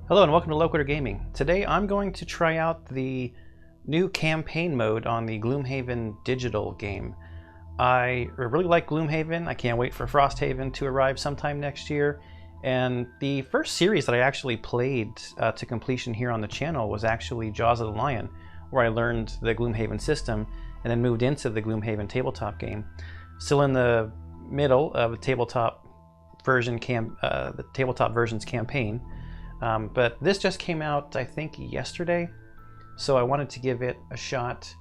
Hello and welcome to Loquitur Gaming. Today I'm going to try out the new campaign mode on the Gloomhaven digital game. I really like Gloomhaven. I can't wait for Frosthaven to arrive sometime next year. And the first series that I actually played to completion here on the channel was actually Jaws of the Lion, where I learned the Gloomhaven system and then moved into the Gloomhaven tabletop game. Still in the middle of the tabletop version the tabletop version's campaign. But this just came out, I think, yesterday, so I wanted to give it a shot.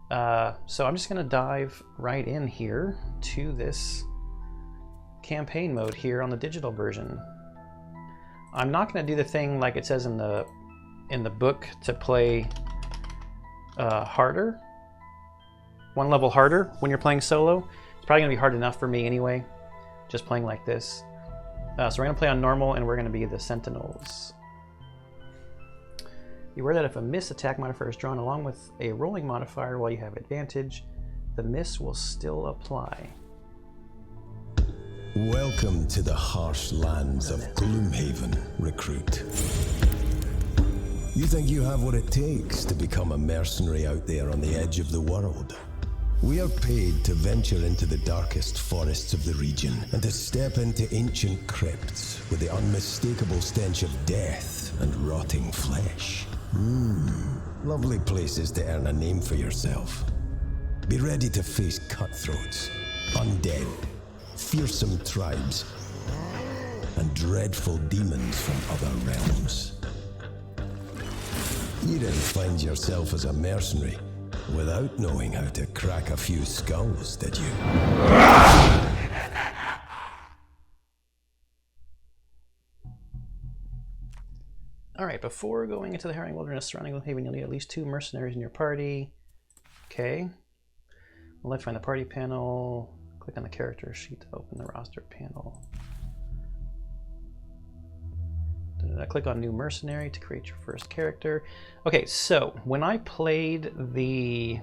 So I'm just going to dive right in here to this campaign mode here on the digital version. I'm not going to do the thing like it says in the book to play harder, one level harder when you're playing solo. It's probably going to be hard enough for me anyway, just playing like this. So we're going to play on normal, and we're going to be the Sentinels. Be aware that if a miss attack modifier is drawn along with a rolling modifier while you have advantage, the miss will still apply. Welcome to the harsh lands of Gloomhaven, recruit. You think you have what it takes to become a mercenary out there on the edge of the world? We are paid to venture into the darkest forests of the region and to step into ancient crypts with the unmistakable stench of death and rotting flesh. Lovely places to earn a name for yourself. Be ready to face cutthroats, undead, fearsome tribes, and dreadful demons from other realms. You didn't find yourself as a mercenary without knowing how to crack a few skulls, did you? Alright, before going into the harrowing wilderness surrounding Gloomhaven, you'll need at least 2 mercenaries in your party. Okay. We'll find the party panel. Click on the character sheet to open the roster panel. Click on New Mercenary to create your first character. Okay, so when I played the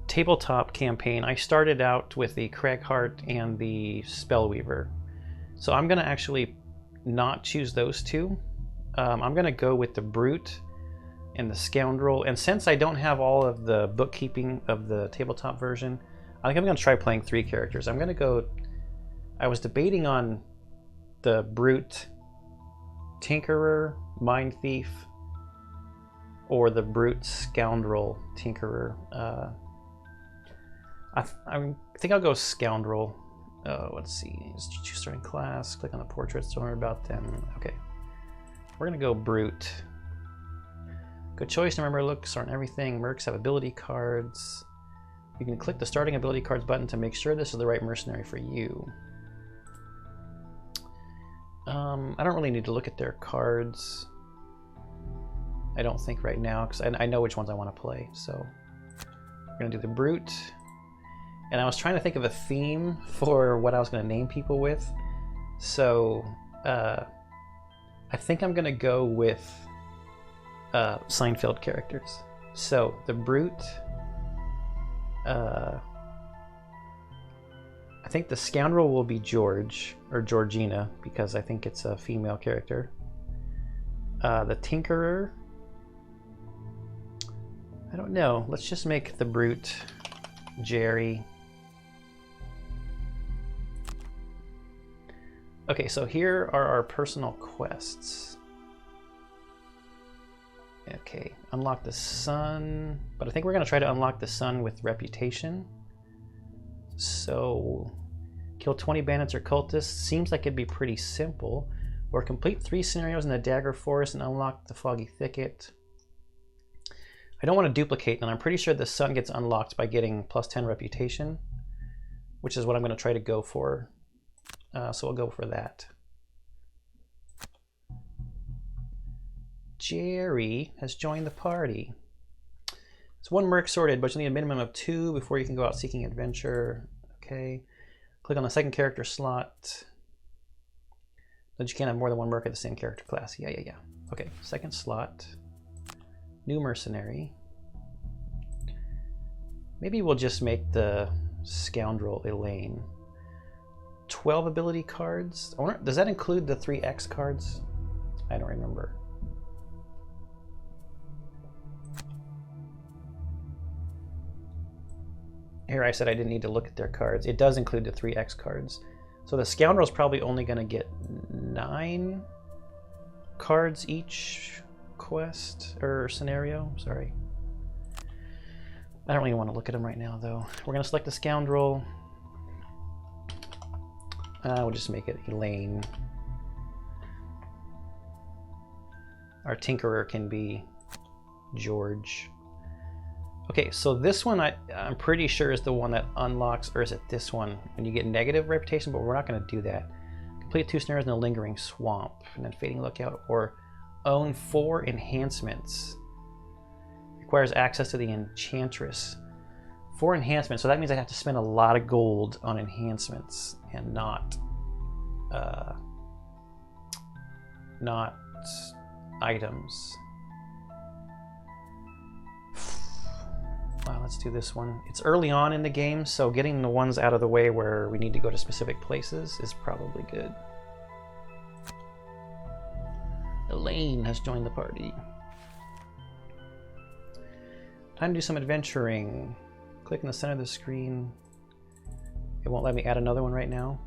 tabletop campaign, I started out with the Cragheart and the Spellweaver. So I'm going to actually not choose those two. I'm going to go with the Brute and the Scoundrel. And since I don't have all of the bookkeeping of the tabletop version, I think I'm going to try playing 3 characters. I'm going to go... I was debating on the Brute Tinkerer, Mind Thief, or the Brute Scoundrel Tinkerer. I think I'll go Scoundrel. Let's see. Choose starting class. Click on the portraits. Don't worry about them. Okay. We're gonna go Brute. Good choice. Remember, looks aren't everything. Mercs have ability cards. You can click the starting ability cards button to make sure this is the right mercenary for you. I don't really need to look at their cards. I don't think right now, because I know which ones I want to play. So we're going to do the Brute. And I was trying to think of a theme for what I was going to name people with. So I think I'm going to go with Seinfeld characters. So the Brute... I think the Scoundrel will be George, or Georgina, because I think it's a female character. The Tinkerer... I don't know. Let's just make the Brute Jerry. Okay, so here are our personal quests. Okay, unlock the sun, but I think we're going to try to unlock the sun with reputation. So, kill 20 bandits or cultists. Seems like it'd be pretty simple. Or complete 3 scenarios in the Dagger Forest and unlock the Foggy Thicket. I don't want to duplicate, and I'm pretty sure the sun gets unlocked by getting +10 reputation, which is what I'm going to try to go for. So we'll go for that. Jerry has joined the party. It's 1 merc sorted, but you'll need a minimum of 2 before you can go out seeking adventure. Okay. Click on the second character slot. But you can't have more than 1 merc at the same character class. Yeah. Okay, second slot. New mercenary. Maybe we'll just make the Scoundrel Elaine. 12 ability cards. Does that include the 3X cards? I don't remember. Here I said I didn't need to look at their cards. It does include the 3X cards. So the Scoundrel's probably only going to get 9 cards each quest, or scenario, sorry. I don't really want to look at them right now, though. We're going to select the Scoundrel. We'll just make it Elaine. Our Tinkerer can be George. Okay, so this one I'm pretty sure is the one that unlocks, or is it this one? When you get negative reputation, but we're not going to do that. Complete 2 snares in a lingering swamp, and then fading lookout, or own 4 enhancements. Requires access to the Enchantress. 4 enhancements, so that means I have to spend a lot of gold on enhancements and not items. Wow, let's do this one. It's early on in the game, so getting the ones out of the way where we need to go to specific places is probably good. Elaine has joined the party. Time to do some adventuring. Click in the center of the screen. It won't let me add another one right now.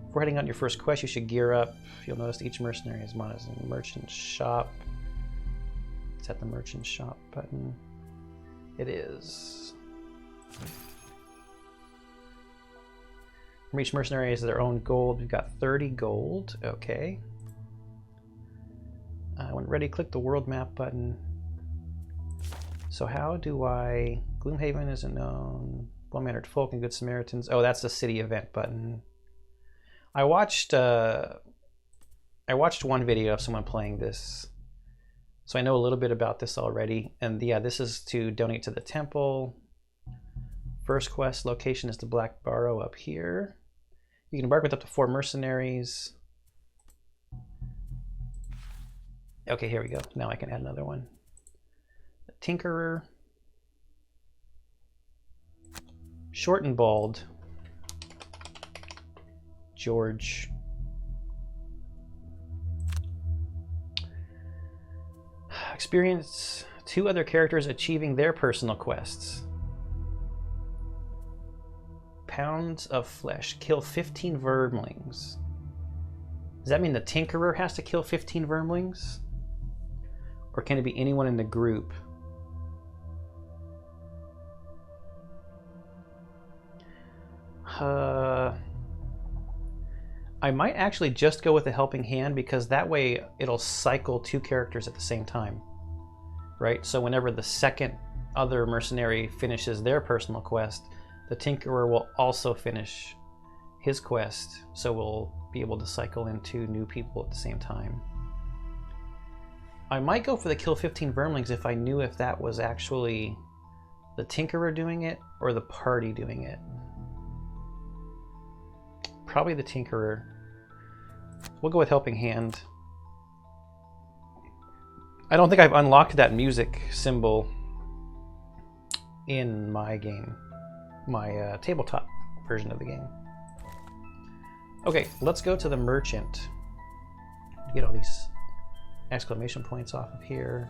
Before heading on your first quest, you should gear up. You'll notice each mercenary is modded in the merchant shop. Is that the merchant shop button? It is. From each mercenary has their own gold. We've got 30 gold. Okay. When ready, click the world map button. So how do I... Gloomhaven isn't known. Well-mannered folk and good Samaritans. Oh, that's the city event button. I watched one video of someone playing this. So I know a little bit about this already. And yeah, this is to donate to the temple. First quest location is the Black Barrow up here. You can embark with up to 4 mercenaries. Okay, here we go. Now I can add another one. The Tinkerer. Short and bald. George. Experience 2 other characters achieving their personal quests. Pounds of flesh. Kill 15 vermlings. Does that mean the Tinkerer has to kill 15 vermlings? Or can it be anyone in the group? I might actually just go with the helping hand, because that way it'll cycle 2 characters at the same time, right? So whenever the second other mercenary finishes their personal quest, the Tinkerer will also finish his quest, so we'll be able to cycle in 2 new people at the same time. I might go for the kill 15 vermlings if I knew if that was actually the Tinkerer doing it or the party doing it. Probably the Tinkerer. We'll go with helping hand. I don't think I've unlocked that music symbol in my game, my tabletop version of the game. Okay, let's go to the merchant. Get all these exclamation points off of here.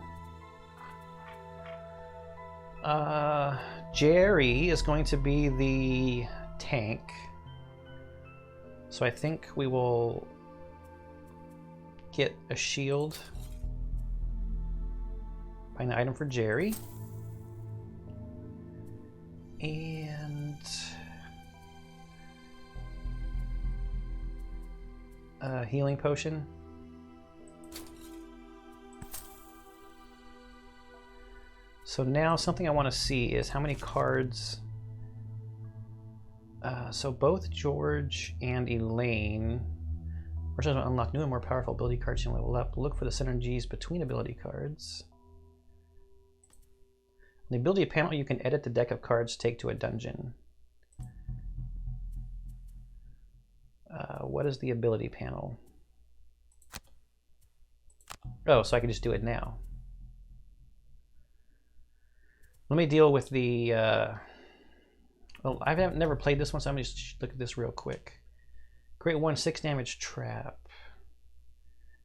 Jerry is going to be the tank. So I think we will get a shield. Find the item for Jerry. And a healing potion. So now something I want to see is how many cards. So both George and Elaine merchants will unlock new and more powerful ability cards you can level up. Look for the synergies between ability cards. On the ability panel, you can edit the deck of cards to take to a dungeon. What is the ability panel? Oh, so I can just do it now. Let me deal with the... well, I've never played this one, so I'm going to just look at this real quick. Create 1 6 damage trap.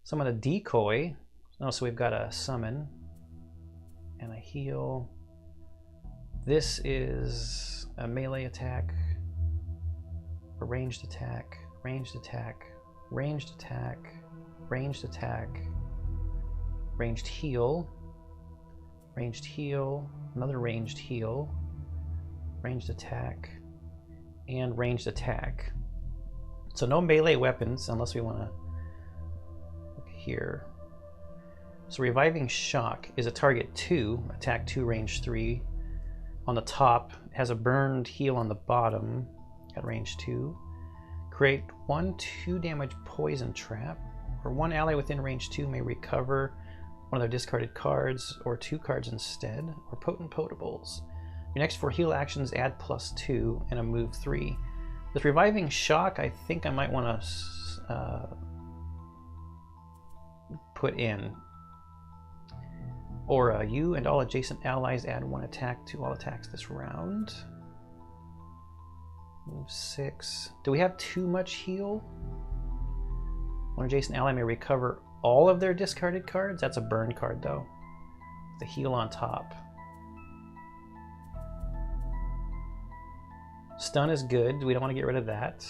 Summon a decoy. Oh, so we've got a summon and a heal. This is a melee attack, a ranged attack, ranged attack, ranged attack, ranged attack, ranged heal, another ranged heal, ranged attack, and ranged attack. So no melee weapons unless we want to look here. So Reviving Shock is a target 2, attack 2, range 3. On the top, it has a burned heal on the bottom at range 2. Create 1/2 damage poison trap, or one ally within range 2 may recover one of their discarded cards, or 2 cards instead, or potent potables. Your next 4 heal actions add +2 and a move 3. With Reviving Shock, I think I might want to put in Aura. You and all adjacent allies add 1 attack to all attacks this round. Move 6. Do we have too much heal? One adjacent ally may recover all of their discarded cards. That's a burn card though. The heal on top. Stun is good. We don't want to get rid of that.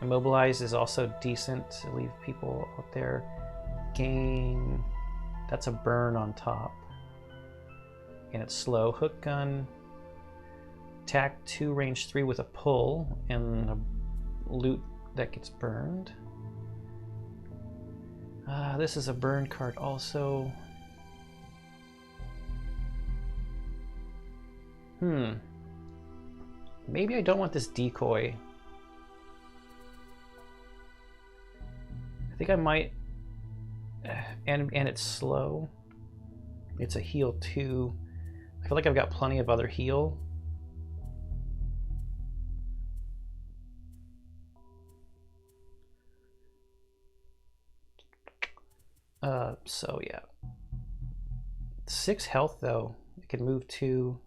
Immobilize is also decent to leave people out there. Gain. That's a burn on top. And it's slow. Hook gun. Attack 2, range 3 with a pull, and a loot that gets burned. This is a burn card also. Maybe I don't want this decoy. I think I might. And it's slow. It's a heal 2. I feel like I've got plenty of other heal. So yeah. 6 health though. It can move 2.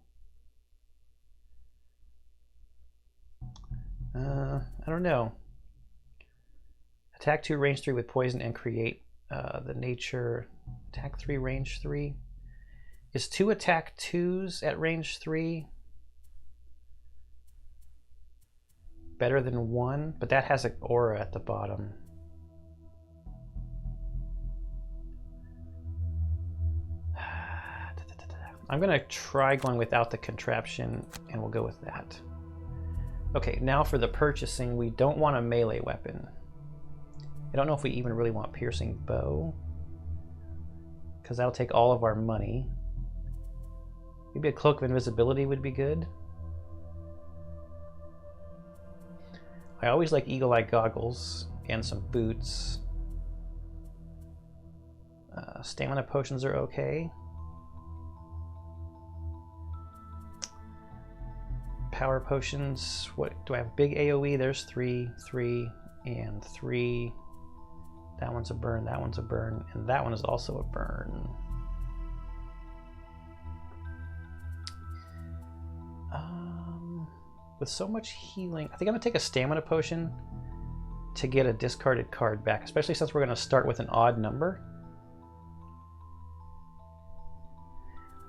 I don't know. Attack 2, range 3 with poison and create the nature. Attack 3, range 3. Is 2 attack 2s at range 3 better than 1? But that has an aura at the bottom. I'm gonna try going without the contraption, and we'll go with that. Okay, now for the purchasing, we don't want a melee weapon. I don't know if we even really want piercing bow, because that'll take all of our money. Maybe a cloak of invisibility would be good. I always like eagle-eye goggles and some boots. Stamina potions are okay. Power potions, what do I have? Big AoE, there's 3, 3, and 3. That one's a burn, that one's a burn, and that one is also a burn. With so much healing, I think I'm gonna take a stamina potion to get a discarded card back, especially since we're gonna start with an odd number.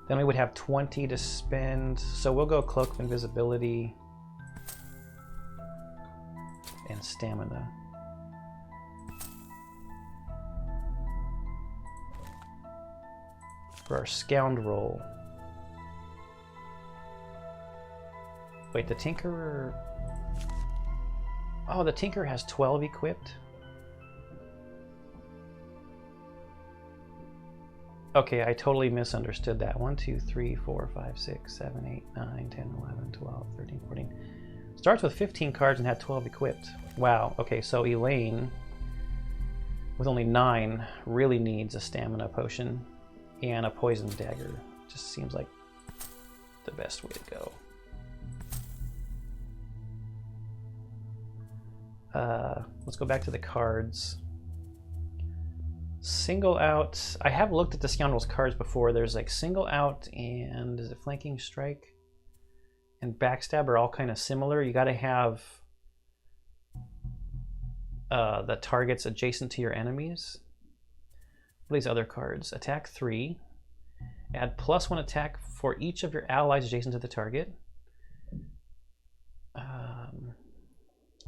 Then we would have 20 to spend, so we'll go Cloak of Invisibility and Stamina. For our Scoundrel. Wait, the Tinkerer... Oh, the Tinker has 12 equipped? Okay, I totally misunderstood that. 1, 2, 3, 4, 5, 6, 7, 8, 9, 10, 11, 12, 13, 14. Starts with 15 cards and had 12 equipped. Wow, okay, so Elaine, with only 9, really needs a stamina potion and a poison dagger. Just seems like the best way to go. Let's go back to the cards. Single out. I have looked at the Scoundrel's cards before. There's like single out and is it flanking strike and backstab are all kind of similar. You got to have the targets adjacent to your enemies. These other cards. Attack 3. Add +1 attack for each of your allies adjacent to the target.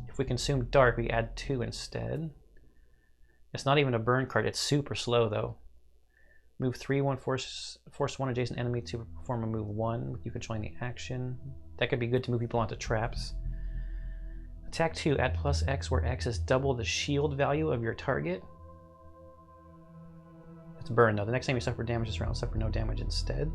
If we consume dark, we add 2 instead. It's not even a burn card. It's super slow though. Move 3/1, force 1 adjacent enemy to perform a move 1 with you controlling the action. That could be good to move people onto traps. Attack 2, add +X where X is double the shield value of your target. It's burn though. The next time you suffer damage this round, suffer no damage instead.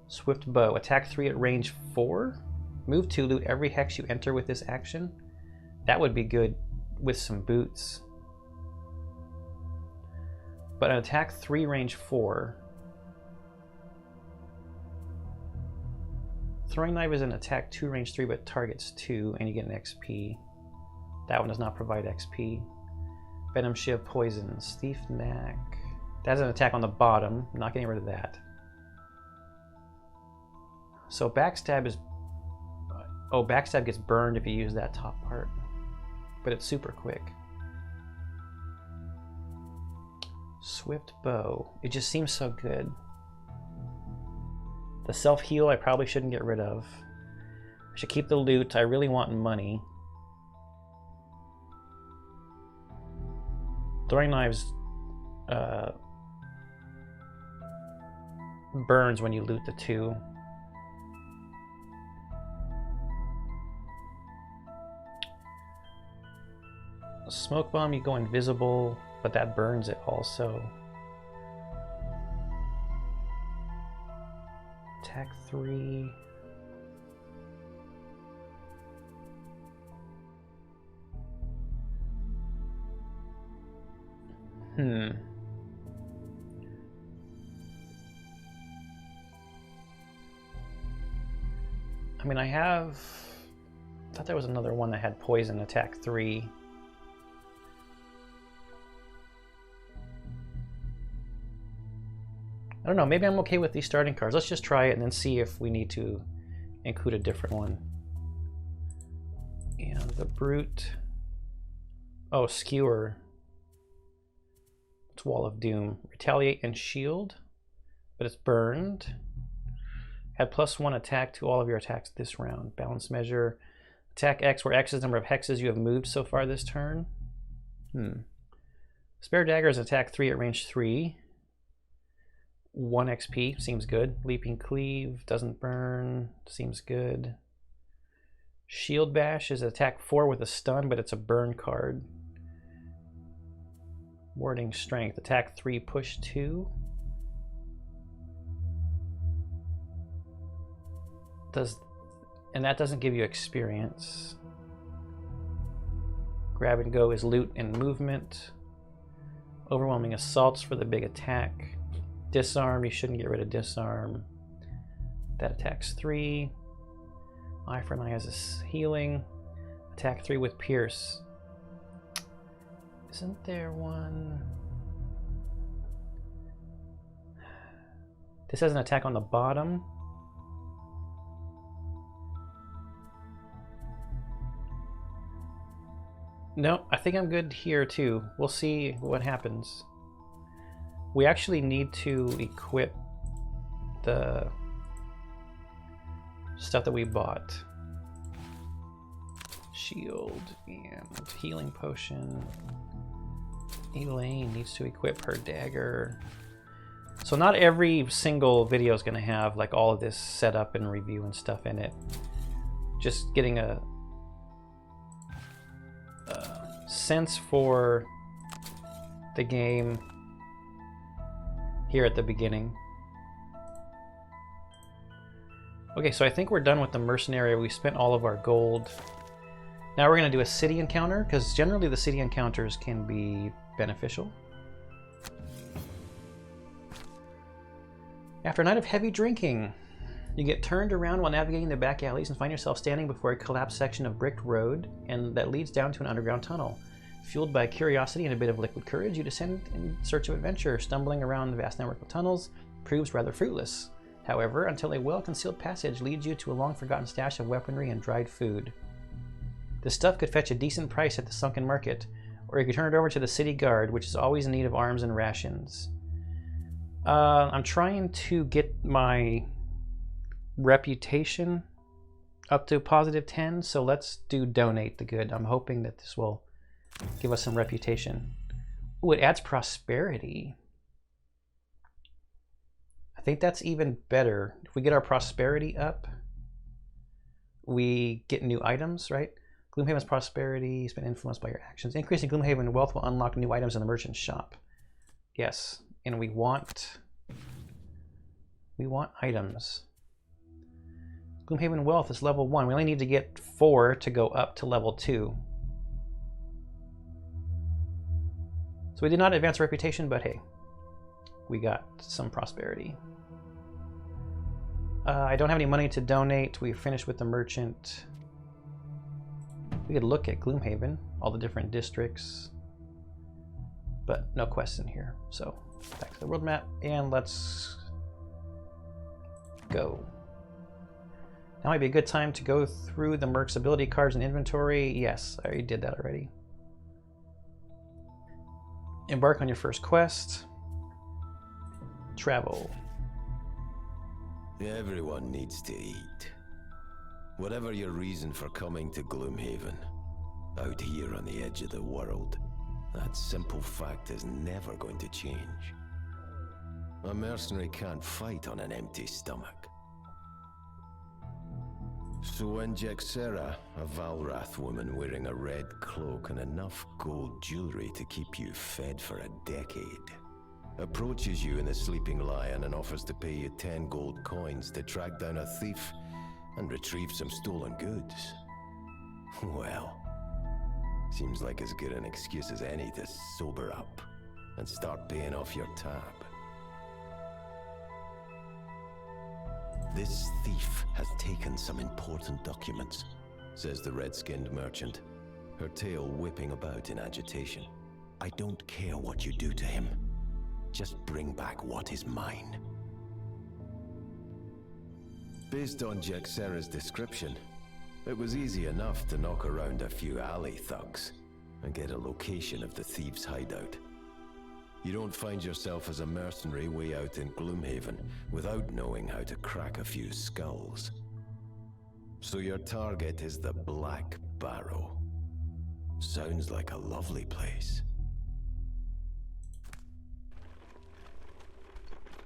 Swift Bow, attack 3 at range 4. Move 2, loot every hex you enter with this action. That would be good with some boots. But an attack 3 range 4. Throwing Knife is an attack 2 range 3 but targets 2 and you get an XP. That one does not provide XP. Venom Shiv, Poisons, Thief Knack. That's an attack on the bottom. I'm not getting rid of that. So Backstab is... Oh, Backstab gets burned if you use that top part. But it's super quick. Swift Bow. It just seems so good. The self-heal I probably shouldn't get rid of. I should keep the loot. I really want money. Throwing Knives burns when you loot the 2. Smoke Bomb, you go invisible, but that burns it also. Attack 3. I mean, I thought there was another one that had poison, attack 3. I don't know, maybe I'm okay with these starting cards. Let's just try it and then see if we need to include a different one. And the Brute. Oh, Skewer. It's Wall of Doom. Retaliate and Shield, but it's burned. Add +1 attack to all of your attacks this round. Balance Measure. Attack X, where X is the number of hexes you have moved so far this turn. Spare Dagger is attack 3 at range 3. 1 XP, seems good. Leaping Cleave, doesn't burn, seems good. Shield Bash is attack 4 with a stun, but it's a burn card. Warding Strength, attack 3, push 2. And that doesn't give you experience. Grab and Go is loot and movement. Overwhelming Assaults for the big attack. Disarm, you shouldn't get rid of Disarm. That attacks 3. Eye for an Eye has a healing. Attack 3 with Pierce. Isn't there one? This has an attack on the bottom. No, I think I'm good here too. We'll see what happens. We actually need to equip the stuff that we bought. Shield and healing potion. Elaine needs to equip her dagger. So not every single video is going to have like all of this set up and review and stuff in it. Just getting a sense for the game here at the beginning. Okay, so I think we're done with the mercenary. We spent all of our gold. Now we're going to do a city encounter, because generally the city encounters can be beneficial. After a night of heavy drinking, you get turned around while navigating the back alleys and find yourself standing before a collapsed section of bricked road and that leads down to an underground tunnel. Fueled by curiosity and a bit of liquid courage, you descend in search of adventure. Stumbling around the vast network of tunnels proves rather fruitless, however, until a well-concealed passage leads you to a long-forgotten stash of weaponry and dried food. This stuff could fetch a decent price at the sunken market, or you could turn it over to the city guard, which is always in need of arms and rations. I'm trying to get my reputation up to positive 10, so let's do donate the good. I'm hoping that this will give us some reputation. Ooh, it adds prosperity. I think that's even better. If we get our prosperity up, we get new items, right? Gloomhaven's prosperity has been influenced by your actions. Increasing Gloomhaven wealth will unlock new items in the merchant's shop. Yes, and we want items. Gloomhaven wealth is level 1. We only need to get 4 to go up to level 2. So we did not advance our reputation, but hey, we got some prosperity. I don't have any money to donate. We finished with the merchant. We could look at Gloomhaven, all the different districts, but no quests in here. So back to the world map, and let's go. Now might be a good time to go through the Merc's ability cards and inventory. Yes, I already did that already. Embark on your first quest. Travel. Everyone needs to eat. Whatever your reason for coming to Gloomhaven, out here on the edge of the world, that simple fact is never going to change. A mercenary can't fight on an empty stomach. So when Jexera, a Valrath woman wearing a red cloak and enough gold jewelry to keep you fed for a decade, approaches you in the Sleeping Lion and offers to pay you 10 gold coins to track down a thief and retrieve some stolen goods, well, seems like as good an excuse as any to sober up and start paying off your tab. This thief has taken some important documents, says the red-skinned merchant, her tail whipping about in agitation. I don't care what you do to him. Just bring back what is mine. Based on Jexera's description, it was easy enough to knock around a few alley thugs and get a location of the thieves' hideout. You don't find yourself as a mercenary way out in Gloomhaven without knowing how to crack a few skulls. So your target is the Black Barrow. Sounds like a lovely place.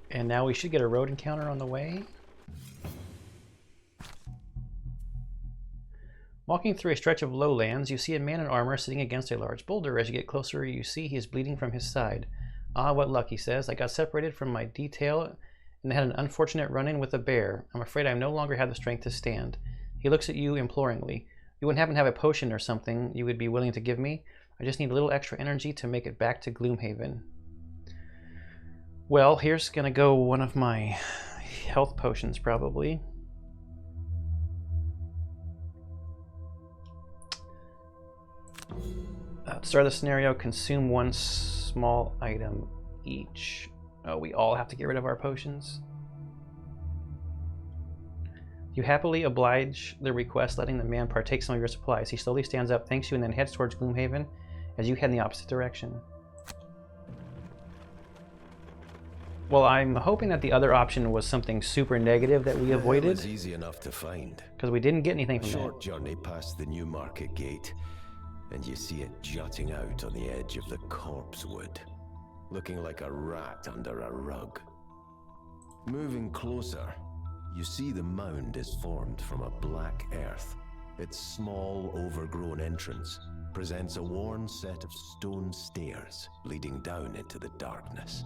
And now we should get a road encounter on the way. Walking through a stretch of lowlands, you see a man in armor sitting against a large boulder. As you get closer, you see he is bleeding from his side. Ah, what luck, he says. I got separated from my detail and had an unfortunate run-in with a bear. I'm afraid I no longer have the strength to stand. He looks at you imploringly. You wouldn't happen to have a potion or something you would be willing to give me? I just need a little extra energy to make it back to Gloomhaven. Well, here's gonna go one of my health potions, probably. To start the scenario, consume one small item each. Oh, we all have to get rid of our potions. You happily oblige the request, letting the man partake some of your supplies. He slowly stands up, thanks you, and then heads towards Gloomhaven as you head in the opposite direction. Well, I'm hoping that the other option was something super negative that we avoided. It was easy enough to find. Because we didn't get anything from that. Short journey past the new market gate, and you see it jutting out on the edge of the corpse wood, looking like a rat under a rug. Moving closer, you see the mound is formed from a black earth. Its small, overgrown entrance presents a worn set of stone stairs leading down into the darkness.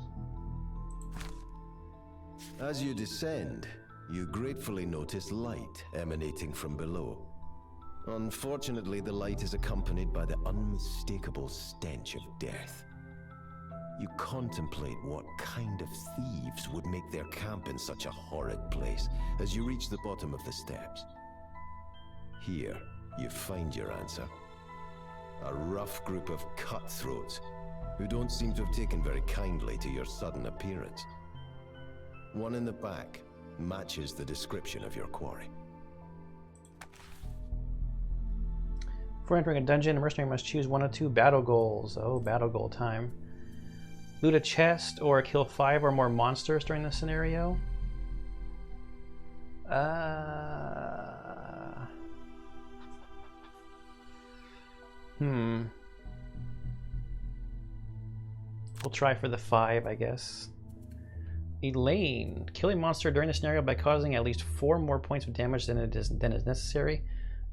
As you descend, you gratefully notice light emanating from below. Unfortunately, the light is accompanied by the unmistakable stench of death. You contemplate what kind of thieves would make their camp in such a horrid place as you reach the bottom of the steps. Here, you find your answer. A rough group of cutthroats who don't seem to have taken very kindly to your sudden appearance. One in the back matches the description of your quarry. Before entering a dungeon, a mercenary must choose one of two battle goals. Oh, battle goal time. Loot a chest or kill 5 or more monsters during this scenario. We'll try for the 5, I guess. Elaine. Kill a monster during the scenario by causing at least 4 more points of damage than is necessary.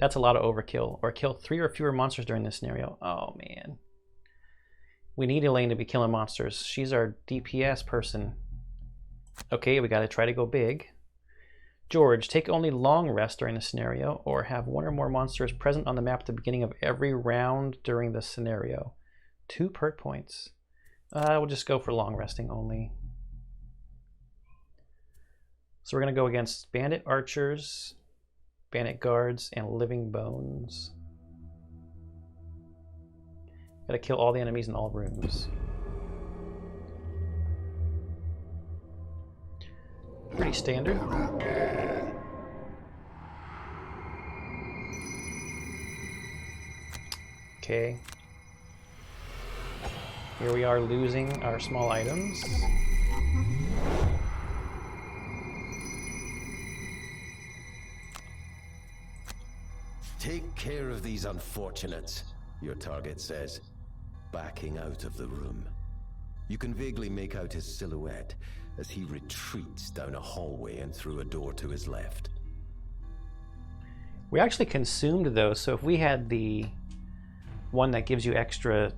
That's a lot of overkill. Or kill 3 or fewer monsters during this scenario. Oh, man. We need Elaine to be killing monsters. She's our DPS person. Okay, we gotta try to go big. George, take only long rest during the scenario, or have 1 or more monsters present on the map at the beginning of every round during the scenario. 2 perk points. We'll just go for long resting only. So we're going to go against bandit archers, bandit guards, and living bones. Got to kill all the enemies in all rooms. Pretty standard. Okay. Here we are losing our small items. Take care of these unfortunates, your target says, backing out of the room. You can vaguely make out his silhouette as he retreats down a hallway and through a door to his left. We actually consumed those, so if we had the one that gives you extra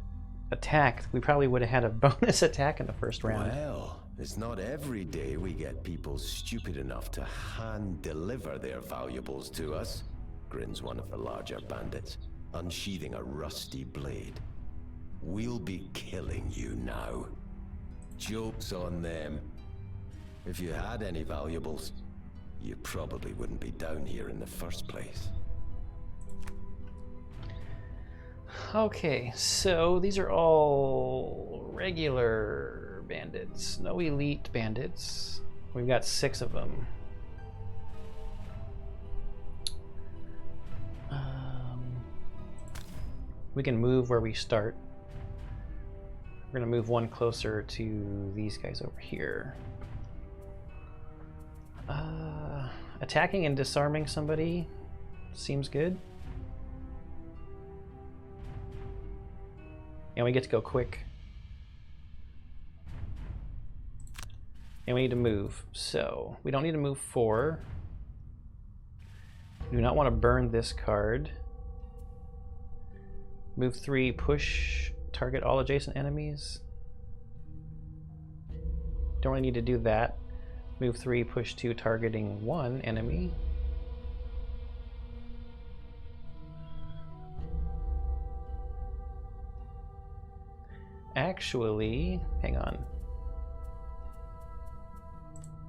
attack, we probably would have had a bonus attack in the first round. Well, it's not every day we get people stupid enough to hand-deliver their valuables to us, grins one of the larger bandits, unsheathing a rusty blade. We'll be killing you now. Joke's on them. If you had any valuables, you probably wouldn't be down here in the first place. Okay, so these are all regular bandits, no elite bandits. We've got 6 of them. We can move where we start. We're gonna move one closer to these guys over here. Attacking and disarming somebody seems good. And we get to go quick. And we need to move. So we don't need to move 4. We do not want to burn this card. Move 3, push, target all adjacent enemies. Don't really need to do that. Move 3, push 2, targeting 1 enemy. Actually, hang on.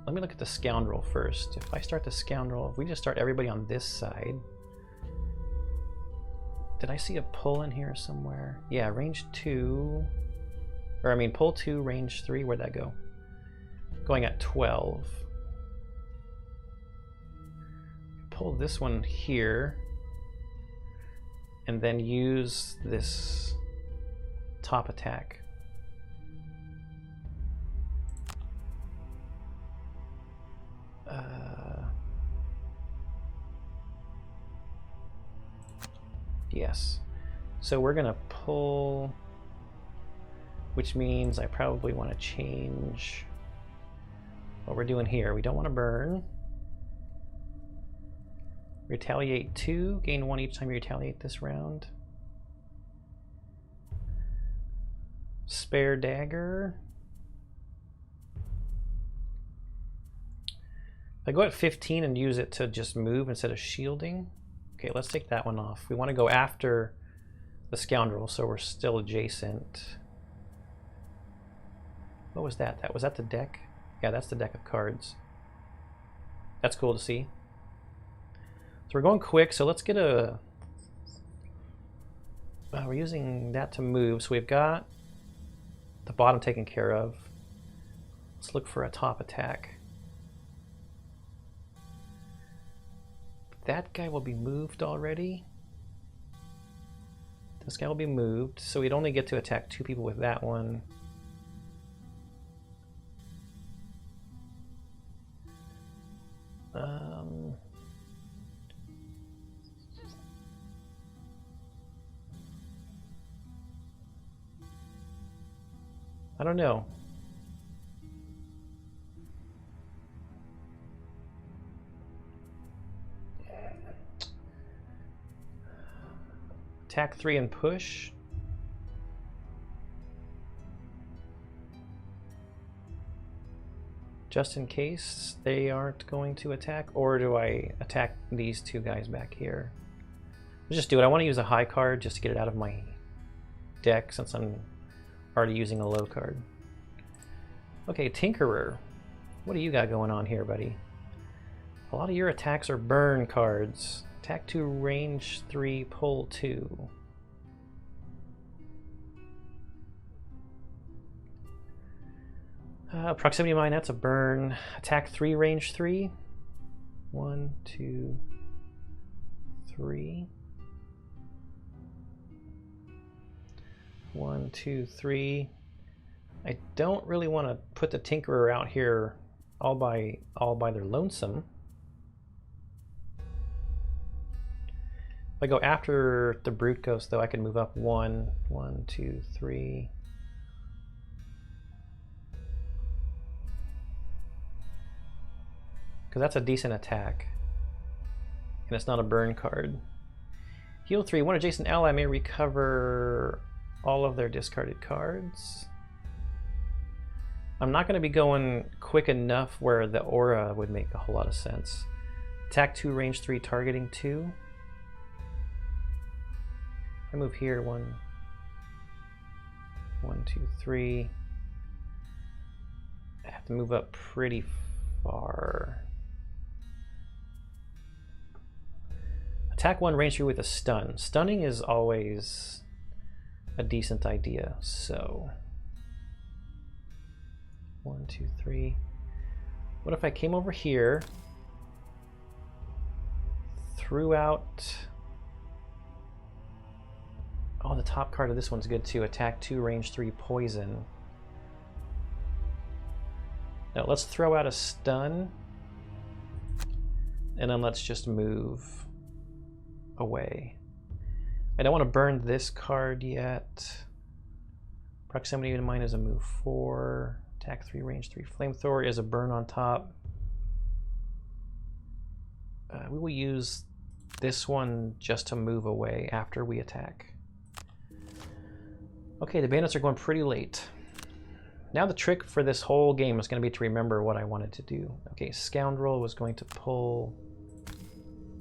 Let me look at the scoundrel first. If I start the scoundrel, if we just start everybody on this side. Did I see a pull in here somewhere? Yeah, range 2. Or I mean, pull 2, range 3. Where'd that go? Going at 12. Pull this one here. And then use this top attack. Yes. So we're gonna pull, which means I probably want to change what we're doing here. We don't want to burn. Retaliate 2, gain 1 each time you retaliate this round. Spare dagger. If I go at 15 and use it to just move instead of shielding. Okay, let's take that one off. We want to go after the scoundrel, so we're still adjacent. What was that? Was that the deck? Yeah, that's the deck of cards. That's cool to see. So we're going quick, so let's get a... we're using that to move, so we've got the bottom taken care of. Let's look for a top attack. That guy will be moved already. This guy will be moved, so we'd only get to attack 2 people with that one. I don't know. Attack 3 and push. Just in case they aren't going to attack, or do I attack these 2 guys back here? Let's just do it. I want to use a high card just to get it out of my deck since I'm already using a low card. Okay, Tinkerer. What do you got going on here, buddy? A lot of your attacks are burn cards. Attack 2, range 3, pull 2. Proximity mine, that's a burn. Attack 3, range 3. 1, 2, 3. 1, 2, 3. I don't really want to put the Tinkerer out here all by their lonesome. If I go after the Brute Ghost, though, I can move up 1, 1, 2, 3. Because that's a decent attack. And it's not a burn card. Heal 3. One adjacent ally may recover all of their discarded cards. I'm not going to be going quick enough where the aura would make a whole lot of sense. Attack 2, range 3, targeting 2. I move here 1, 2, 3. I have to move up pretty far. Attack 1, range 3 with a stun. Stunning is always a decent idea, so 1, 2, 3. What if I came over here, threw out... Oh, the top card of this one's good too. Attack 2, range 3, poison. Now let's throw out a stun, and then let's just move away. I don't want to burn this card yet. Proximity to mine is a move 4. Attack 3, range 3. Flamethrower is a burn on top. We will use this one just to move away after we attack. Okay, the bandits are going pretty late. Now the trick for this whole game is going to be to remember what I wanted to do. Okay, Scoundrel was going to pull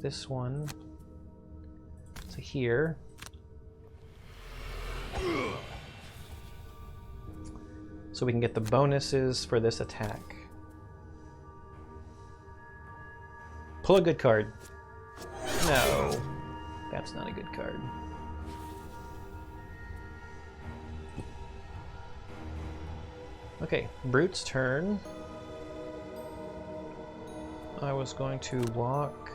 this one to here. So we can get the bonuses for this attack. Pull a good card. No, that's not a good card. Okay, Brute's turn. I was going to walk...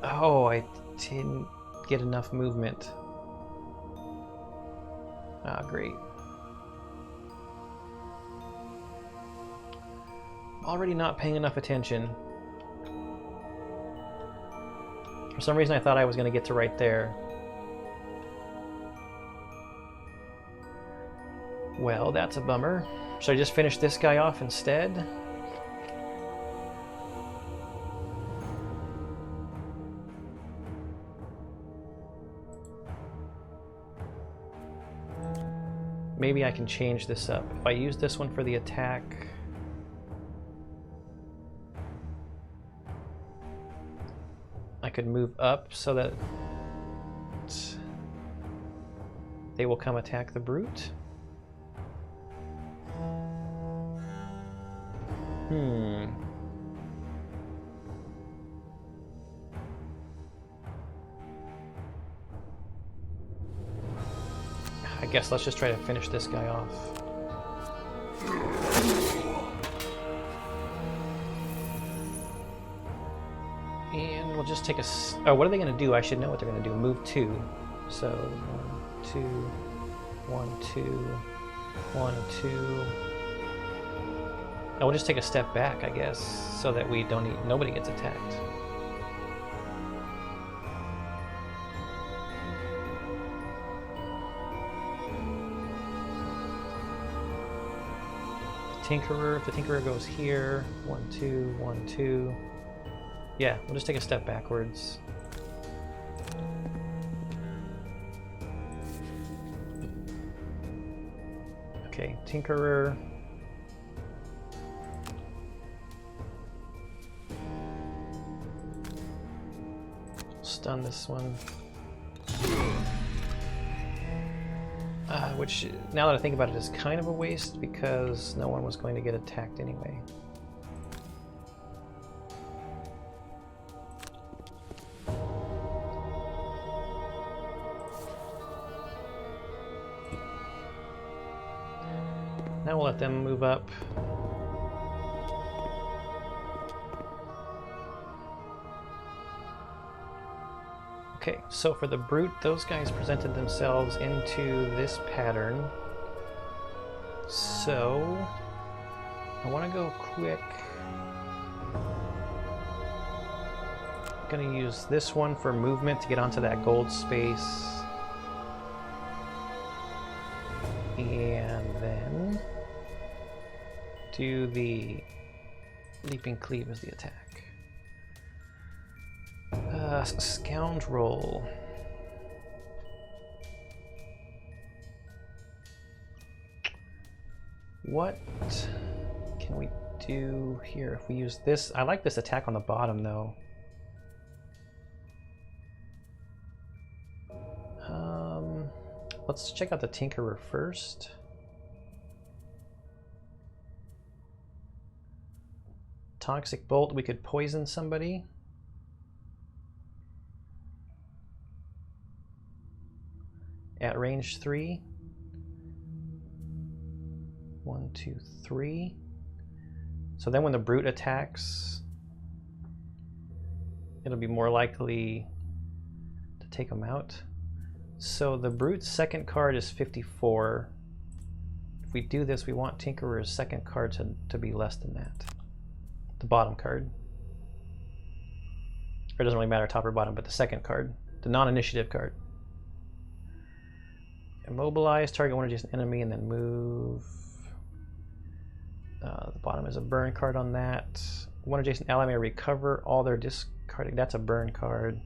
Oh, I didn't get enough movement. Ah, great. Already not paying enough attention. For some reason I thought I was going to get to right there. Well, that's a bummer. Should I just finish this guy off instead? Maybe I can change this up. If I use this one for the attack... I could move up so that they will come attack the Brute. I guess let's just try to finish this guy off. And we'll just take a... Oh, what are they going to do? I should know what they're going to do. Move 2. So 1, 2, 1, 2, 1, 2. Oh, we'll just take a step back, I guess, so that we don't need... Nobody gets attacked. Tinkerer, if the Tinkerer goes here, 1, 2, 1, 2. Yeah, we'll just take a step backwards. Okay, Tinkerer. Stun this one. Which, now that I think about it, is kind of a waste because no one was going to get attacked anyway. Now we'll let them move up. Okay, so for the brute, those guys presented themselves into this pattern. So I want to go quick. I'm going to use this one for movement to get onto that gold space. And then do the leaping cleave as the attack. Scoundrel. What can we do here if we use this? I like this attack on the bottom though. Let's check out the Tinkerer first. Toxic Bolt, we could poison somebody. At range 3. 1, 2, 3. So then when the brute attacks, it'll be more likely to take them out. So the brute's second card is 54. If we do this, we want Tinkerer's second card to be less than that. The bottom card. Or it doesn't really matter top or bottom, but the second card. The non-initiative card. Immobilize, target one adjacent enemy, and then move. The bottom is a burn card on that. One adjacent ally may recover all their discarding. That's a burn card.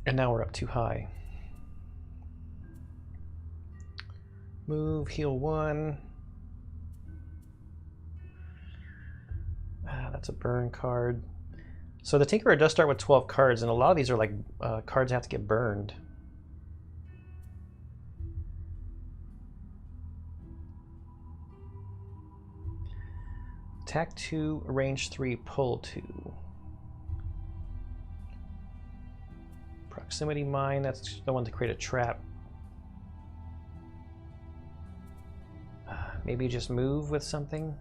And now we're up too high. Move, heal 1. That's a burn card. So the Tinkerer does start with 12 cards, and a lot of these are like cards that have to get burned. Attack 2, range 3, pull 2. Proximity mine, that's the one to create a trap. Maybe just move with something.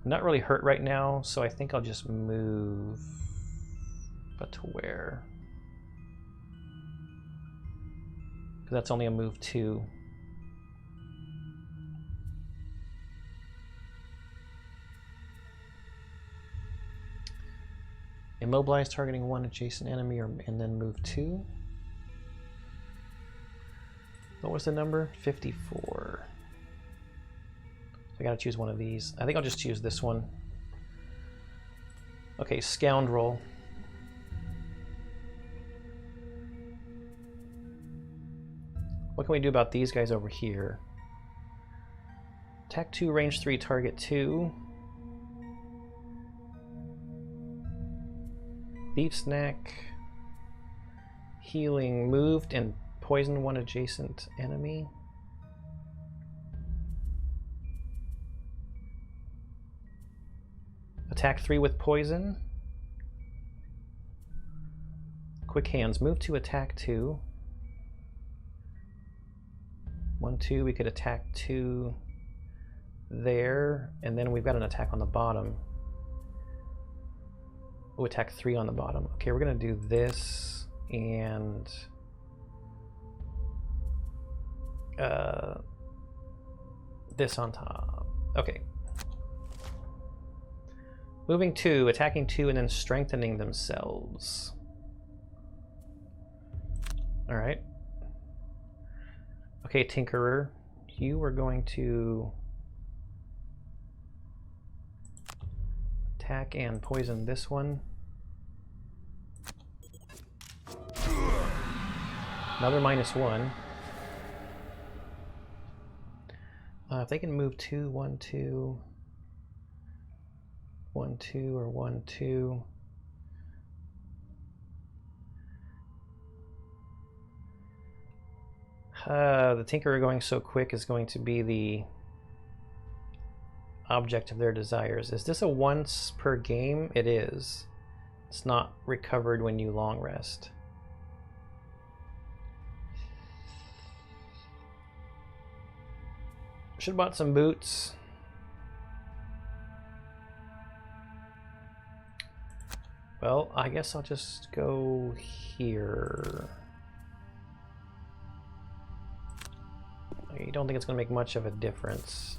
I'm not really hurt right now, so I think I'll just move. But to where? Because that's only a move 2. Immobilize targeting one adjacent enemy and then move 2. What was the number? 54. I gotta choose one of these. I think I'll just choose this one. Okay, Scoundrel. What can we do about these guys over here? Attack 2, range 3, target 2. Thief's Neck. Healing, moved, and poison one adjacent enemy. Attack 3 with poison. Quick Hands, move to attack 2. 1, 2, we could attack 2 there, and then we've got an attack on the bottom. Oh, attack 3 on the bottom. Okay, we're gonna do this and this on top. Okay. Moving 2, attacking 2, and then strengthening themselves. Alright. Okay, Tinkerer, you are going to attack and poison this one. Another -1. If they can move 2, 1, 2, 1, 2, or 1, 2. The Tinkerer going so quick is going to be the object of their desires. Is this a once per game? It is. It's not recovered when you long rest. Should have bought some boots. Well, I guess I'll just go here. I don't think it's going to make much of a difference.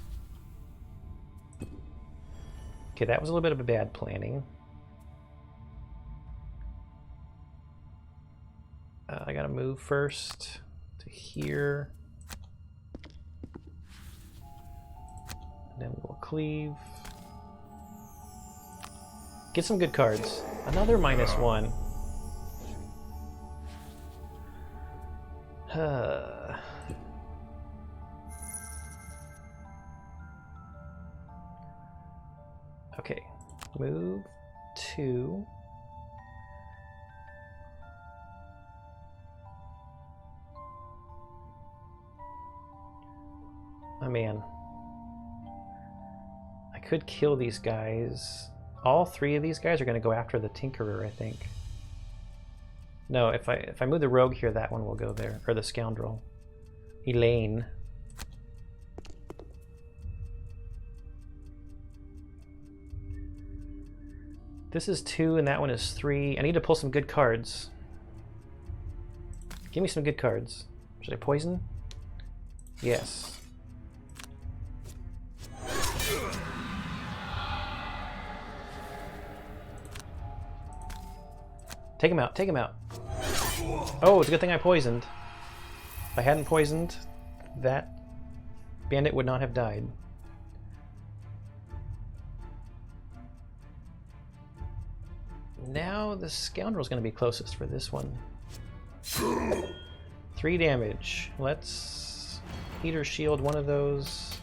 Okay, that was a little bit of a bad planning. I gotta move first to here. And then we'll cleave. Get some good cards. Another -1. Okay, move 2. Oh man. I could kill these guys. All 3 of these guys are going to go after the Tinkerer, I think. No, if I move the Rogue here, that one will go there. Or the Scoundrel. Elaine. This is 2 and that one is 3. I need to pull some good cards. Give me some good cards. Should I poison? Yes. Take him out, take him out. Oh, it's a good thing I poisoned. If I hadn't poisoned, that bandit would not have died. Now the Scoundrel's going to be closest for this one. 3 damage. Let's heater shield one of those.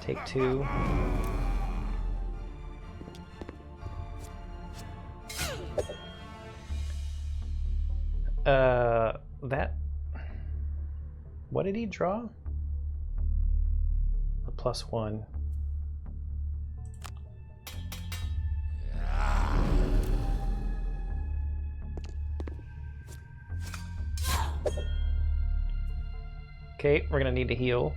Take 2. That... What did he draw? A +1. Okay, we're gonna need to heal.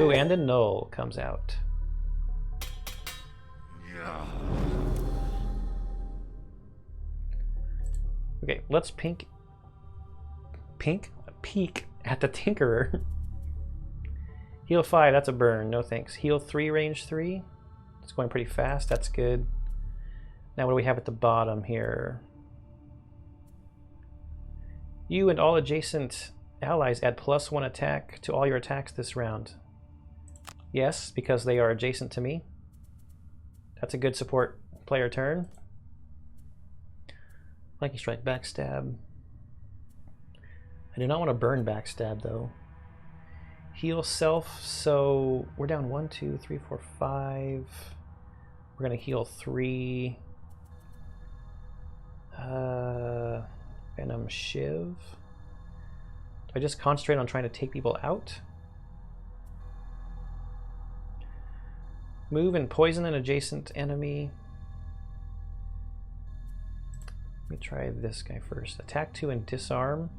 Ooh, and a null comes out. Okay, let's peek at the Tinkerer. Heal 5, that's a burn, no thanks. Heal 3, range 3. It's going pretty fast, that's good. Now what do we have at the bottom here? You and all adjacent allies add +1 attack to all your attacks this round. Yes, because they are adjacent to me. That's a good support player turn. Flanking strike, backstab. I do not want to burn backstab though. Heal self, so we're down 1, 2, 3, 4, 5. We're gonna heal 3. Venom Shiv. Do I just concentrate on trying to take people out? Move and poison an adjacent enemy. Let me try this guy first. Attack 2 and disarm.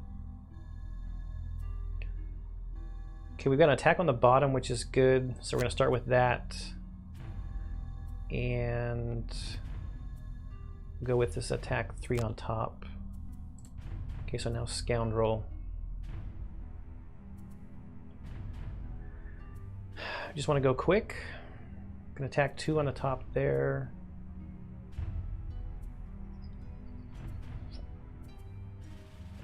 Okay, we've got an attack on the bottom, which is good. So we're going to start with that. And go with this attack 3 on top. Okay, so now Scoundrel. I just want to go quick. I'm going to attack 2 on the top there.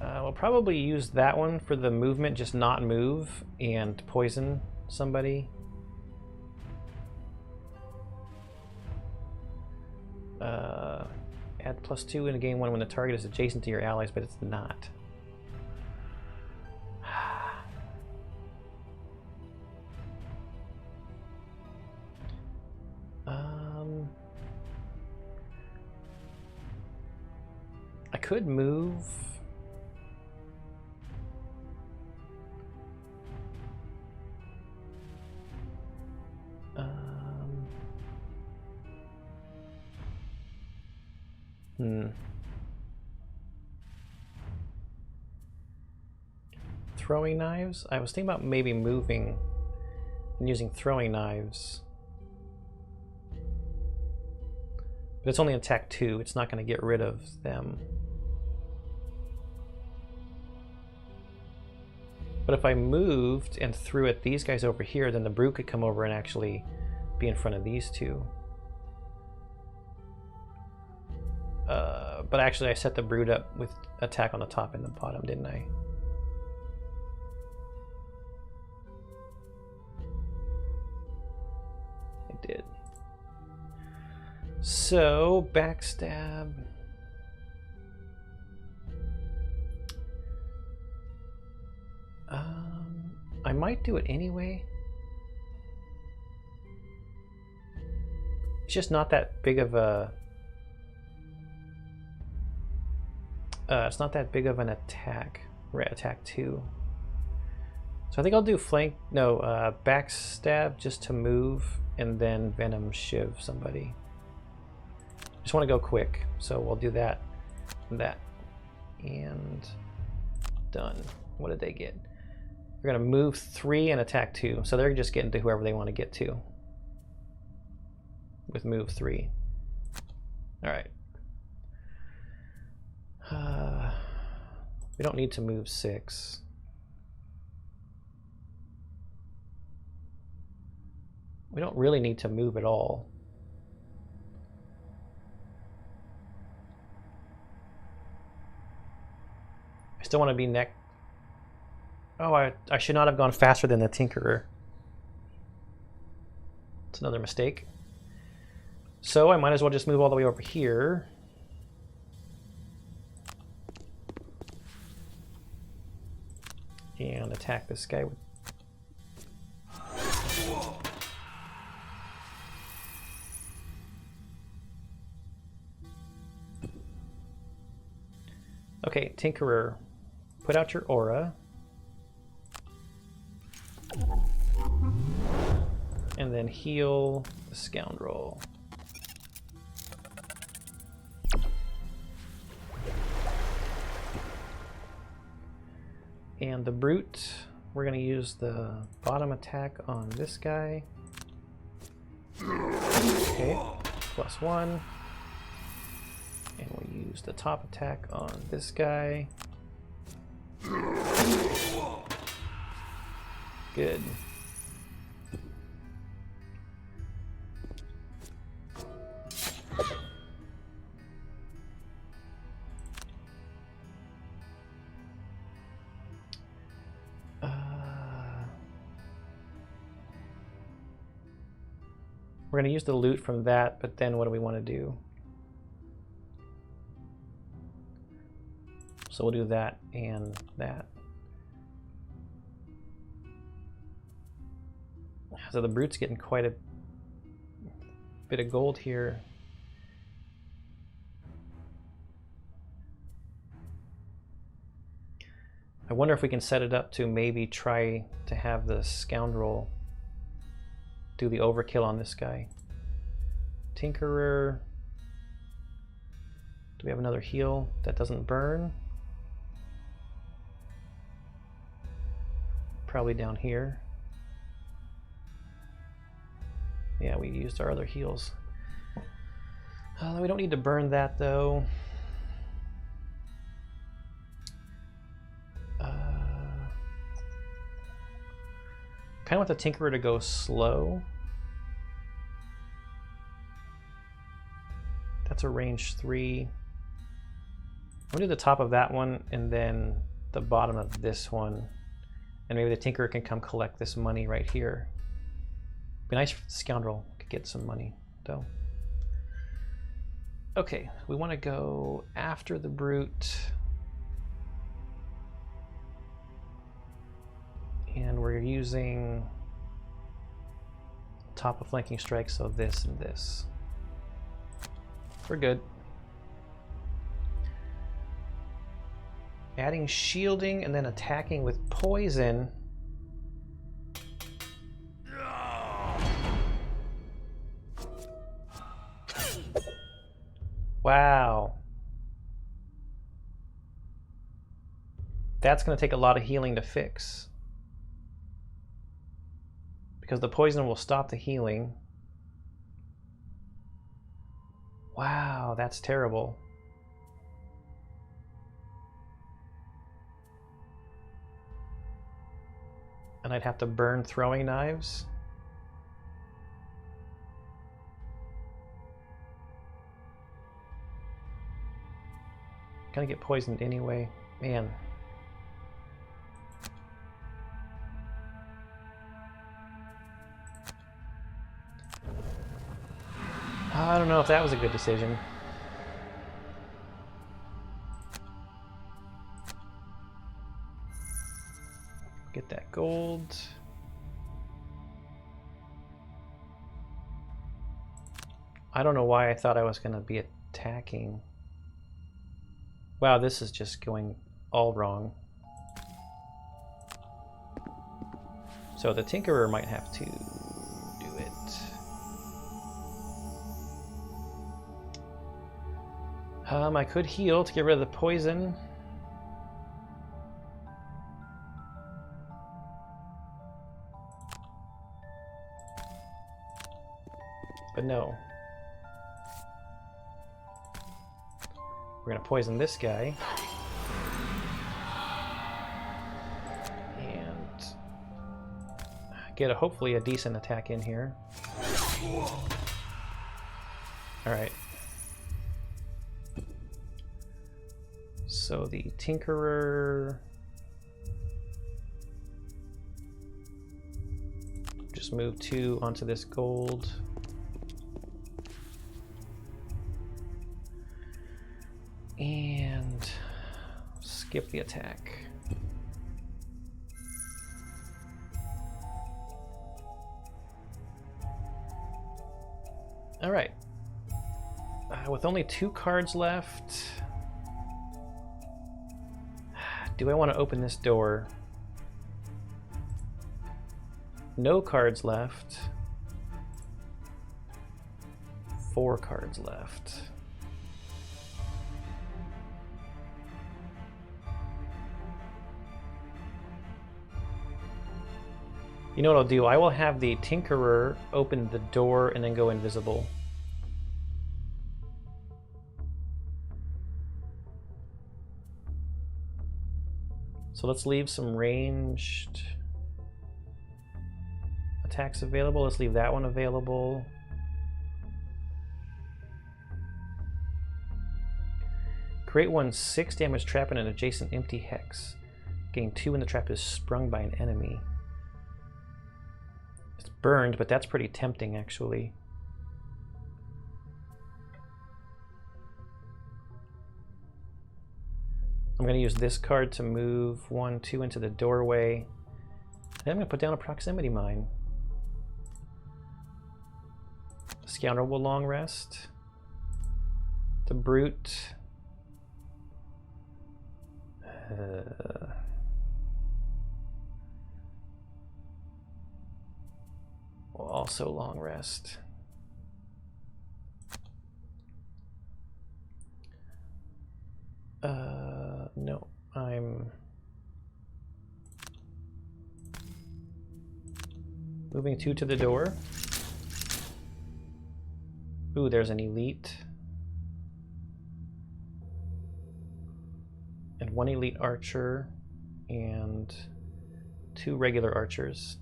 We'll probably use that one for the movement, just not move and poison somebody. Add +2 in a game 1 when the target is adjacent to your allies, but it's not. I could move. Throwing knives? I was thinking about maybe moving and using throwing knives. But it's only attack 2, it's not going to get rid of them. But if I moved and threw at these guys over here, then the brute could come over and actually be in front of these two. But actually I set the brute up with attack on the top and the bottom, didn't I? I did. So, backstab. I might do it anyway. It's just not that big of a... it's not that big of an attack. Right, attack 2. So I think I'll do flank... No, backstab just to move, and then venom shiv somebody. Just want to go quick, so we'll do that, and done. What did they get? They're going to move 3 and attack 2, so they're just getting to whoever they want to get to with move 3. All right. We don't need to move 6. We don't really need to move at all. I still want to be neck. Oh, I should not have gone faster than the Tinkerer. It's another mistake. So I might as well just move all the way over here. And attack this guy with... Okay, Tinkerer, put out your aura. And then heal the Scoundrel. And the Brute, we're going to use the bottom attack on this guy. Okay, +1. And we'll use the top attack on this guy. Good. We're going to use the loot from that, but then what do we want to do? So we'll do that and that. So the Brute's getting quite a bit of gold here. I wonder if we can set it up to maybe try to have the Scoundrel do the overkill on this guy. Tinkerer. Do we have another heal that doesn't burn? Probably down here. Yeah, we used our other heals. We don't need to burn that though. Kind of want the Tinkerer to go slow. That's a range 3. I'm gonna do the top of that one and then the bottom of this one. And maybe the Tinkerer can come collect this money right here. Be nice if the Scoundrel could get some money though. Okay, we want to go after the Brute. And we're using top of flanking strike, so this and this. We're good. Adding shielding and then attacking with poison. Wow. That's going to take a lot of healing to fix. Because the poison will stop the healing. Wow, that's terrible. And I'd have to burn throwing knives. Gonna get poisoned anyway. Man. I don't know if that was a good decision. Get that gold. I don't know why I thought I was going to be attacking. Wow, this is just going all wrong. So the Tinkerer might have to do it. I could heal to get rid of the poison. But no. We're gonna poison this guy. And get hopefully a decent attack in here. Alright. So the Tinkerer... just move 2 onto this gold. And skip the attack. All right. With only 2 cards left, do I want to open this door? No cards left. 4 cards left. You know what I'll do? I will have the Tinkerer open the door and then go invisible. So let's leave some ranged attacks available. Let's leave that one available. Create 1 6 damage trap in an adjacent empty hex. Gain 2 when the trap is sprung by an enemy. It's burned, but that's pretty tempting actually. I'm going to use this card to move 1 2 into the doorway. Then I'm going to put down a proximity mine. The Scoundrel will long rest. The Brute. Will also long rest. No, I'm moving 2 to the door. Ooh, there's an elite. And 1 elite archer and 2 regular archers.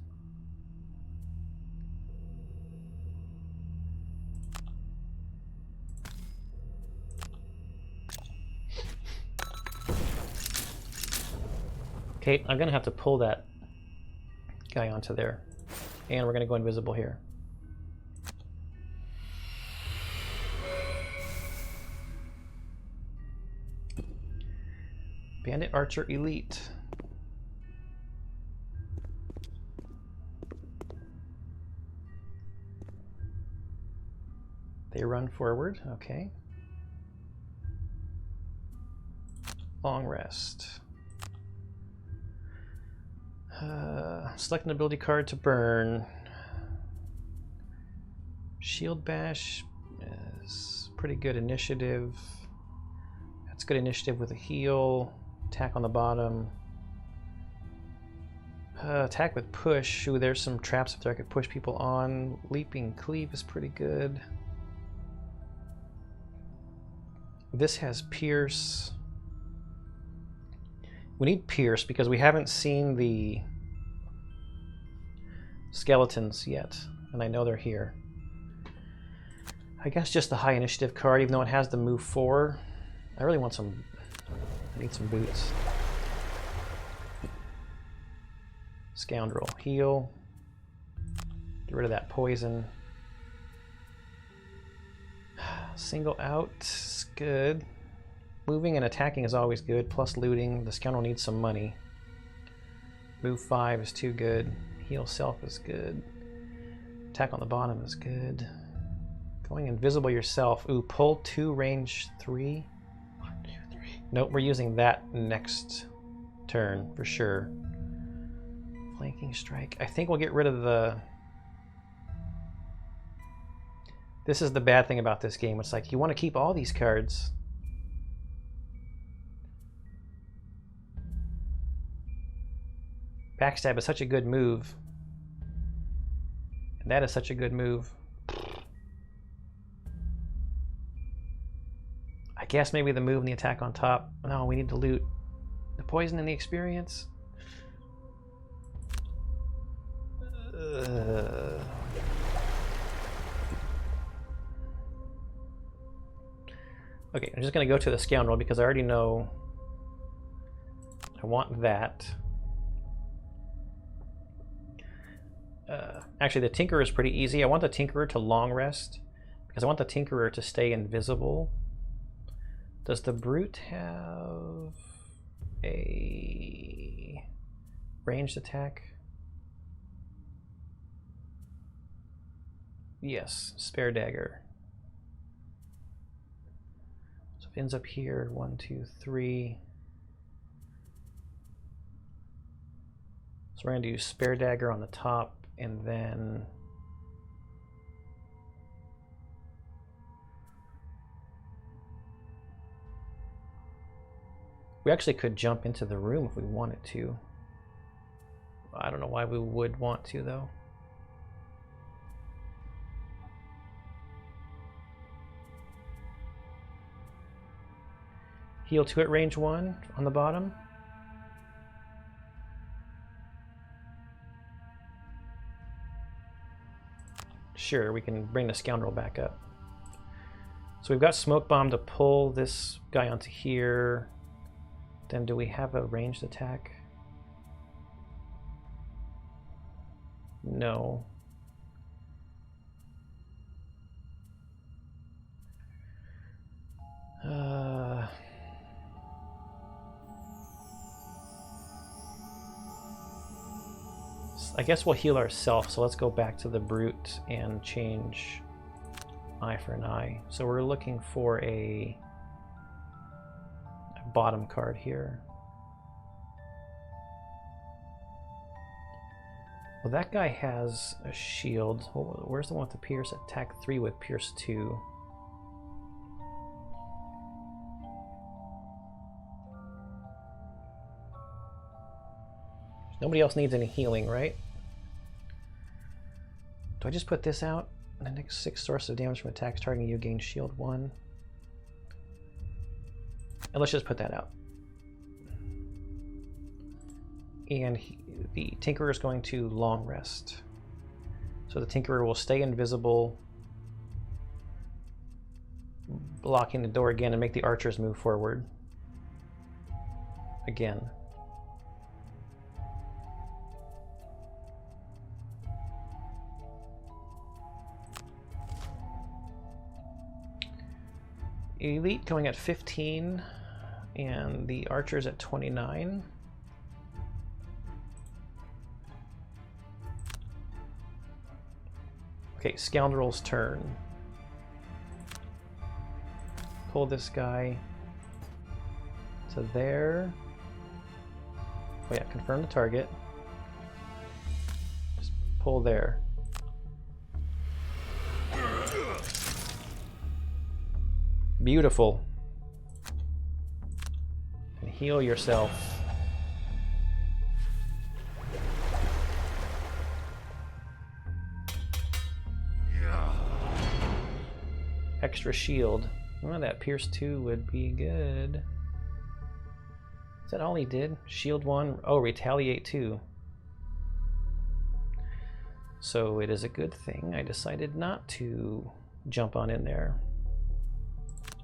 Okay, I'm gonna have to pull that guy onto there. And we're gonna go invisible here. Bandit Archer Elite. They run forward, okay. Long rest. Select an ability card to burn. Shield Bash is pretty good initiative. That's good initiative with a heal. Attack on the bottom. Attack with push. Ooh, there's some traps up there I could push people on. Leaping Cleave is pretty good. This has Pierce. We need Pierce because we haven't seen the skeletons yet, and I know they're here. I guess just the high initiative card, even though it has the move 4. I really want some... I need some boots. Scoundrel. Heal. Get rid of that poison. Single out is good. Moving and attacking is always good, plus looting. The Scoundrel needs some money. Move 5 is too good. Heal self is good. Attack on the bottom is good. Going invisible yourself. Ooh, pull 2, range 3. 1, 2, 3. Nope, we're using that next turn for sure. Flanking strike. I think we'll get rid of the... This is the bad thing about this game. It's like you want to keep all these cards. Backstab is such a good move. And that is such a good move. I guess maybe the move and the attack on top. No, we need to loot. The poison and the experience. Okay, I'm just going to go to the Scoundrel because I already know I want that. Actually, the Tinkerer is pretty easy. I want the Tinkerer to long rest because I want the Tinkerer to stay invisible. Does the Brute have a ranged attack? Yes, Spare Dagger. So it ends up here. 1, 2, 3. So we're going to do Spare Dagger on the top, and then we actually could jump into the room if we wanted to. I don't know why we would want to, though. Heal 2 at range 1 on the bottom. Sure, we can bring the Scoundrel back up. So we've got Smoke Bomb to pull this guy onto here. Then do we have a ranged attack? No. I guess we'll heal ourselves, so let's go back to the Brute and change eye for an eye. So we're looking for a bottom card here. Well, that guy has a shield. Where's the one with the Pierce? Attack 3 with Pierce 2. Nobody else needs any healing, right? Do I just put this out? The next 6 sources of damage from attacks targeting you gain shield 1. And let's just put that out. And the Tinkerer is going to long rest. So the Tinkerer will stay invisible, blocking the door again, and make the archers move forward. Again. Elite going at 15, and the archers at 29. Okay, Scoundrel's turn. Pull this guy to there. Oh yeah, confirm the target. Just pull there. Beautiful. And heal yourself. Extra shield. Oh, that Pierce 2 would be good. Is that all he did? Shield 1. Oh, Retaliate 2. So it is a good thing I decided not to jump on in there.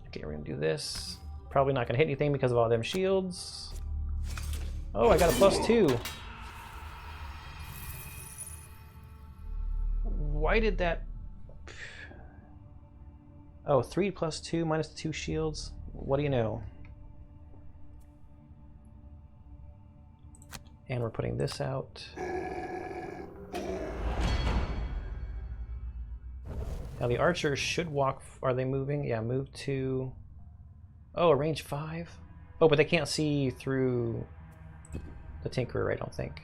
Okay, we're gonna do this. Probably not gonna hit anything because of all them shields. Oh, I got a +2. Why did that... Oh, 3 + 2 minus 2 shields. What do you know? And we're putting this out. Now the archers should walk. Are they moving? Yeah, move to. Oh, a range 5. Oh, but they can't see through the Tinkerer, I don't think.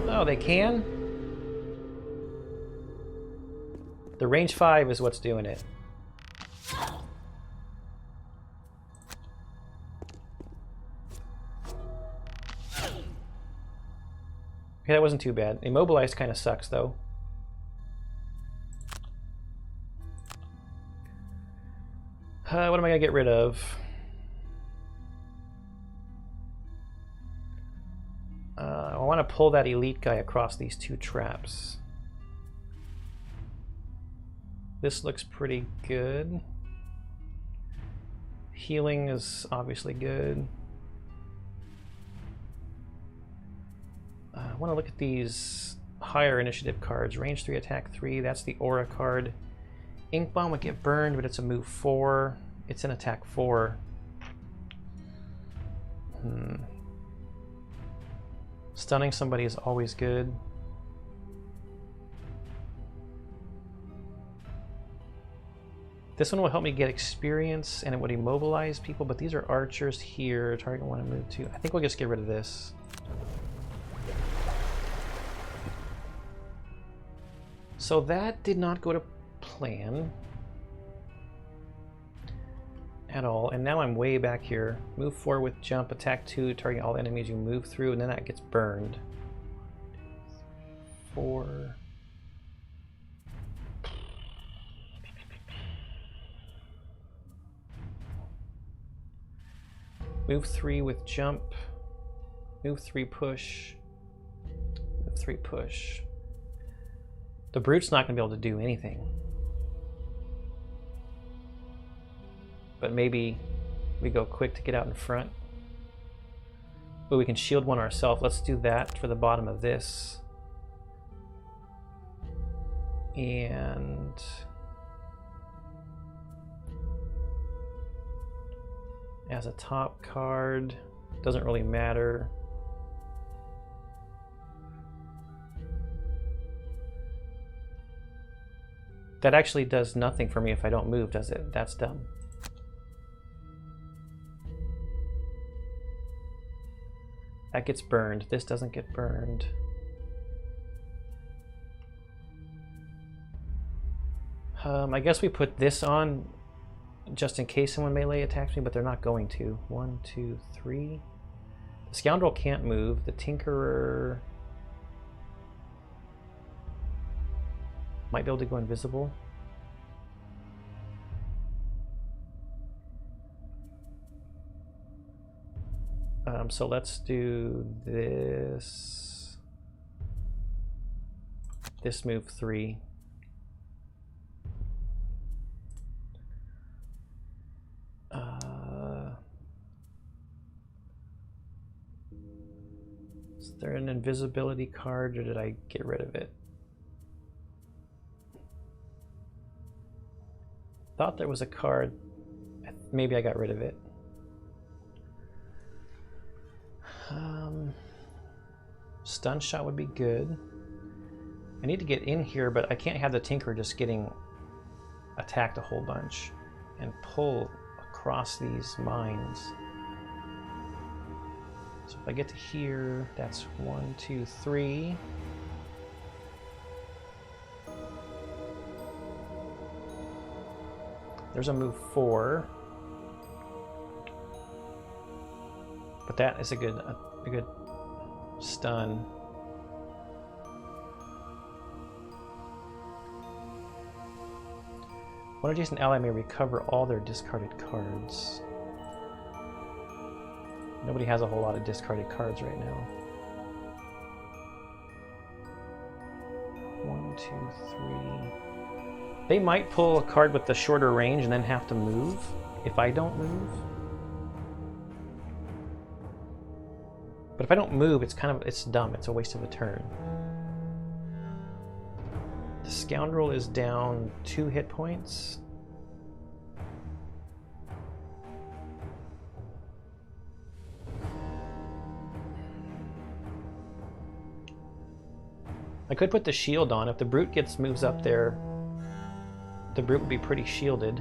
Oh, they can? The range 5 is what's doing it. Okay, that wasn't too bad. Immobilized kind of sucks, though. What am I going to get rid of? I want to pull that elite guy across these 2 traps. This looks pretty good. Healing is obviously good. I want to look at these higher initiative cards. Range 3, attack 3. That's the aura card. Ink Bomb would get burned, but it's a move 4. It's an attack 4. Stunning somebody is always good. This one will help me get experience, and it would immobilize people, but these are archers here. Target I want to move to. I think we'll just get rid of this. So that did not go to plan at all, and now I'm way back here. Move 4 with jump, attack 2, target all the enemies you move through, and then that gets burned. 4. Move 3 with jump. Move 3 push. Move 3 push. The Brute's not going to be able to do anything. But maybe we go quick to get out in front. But we can shield 1 ourselves. Let's do that for the bottom of this. And as a top card, doesn't really matter. That actually does nothing for me if I don't move, does it? That's dumb. That gets burned. This doesn't get burned. I guess we put this on just in case someone melee attacks me, but they're not going to. 1, 2, 3. The Scoundrel can't move. The Tinkerer... Might be able to go invisible. So let's do this. This move 3. Is there an invisibility card, or did I get rid of it? Thought there was a card. Maybe I got rid of it. Stun shot would be good. I need to get in here, but I can't have the Tinker just getting attacked a whole bunch and pull across these mines. So if I get to here, that's 1, 2, 3. There's a move 4. But that is a good stun. One adjacent ally may recover all their discarded cards. Nobody has a whole lot of discarded cards right now. 1, 2, 3. They might pull a card with the shorter range and then have to move if I don't move. But if I don't move, it's dumb. It's a waste of a turn. The Scoundrel is down 2 hit points. I could put the shield on. If the Brute moves up there, the Brute would be pretty shielded.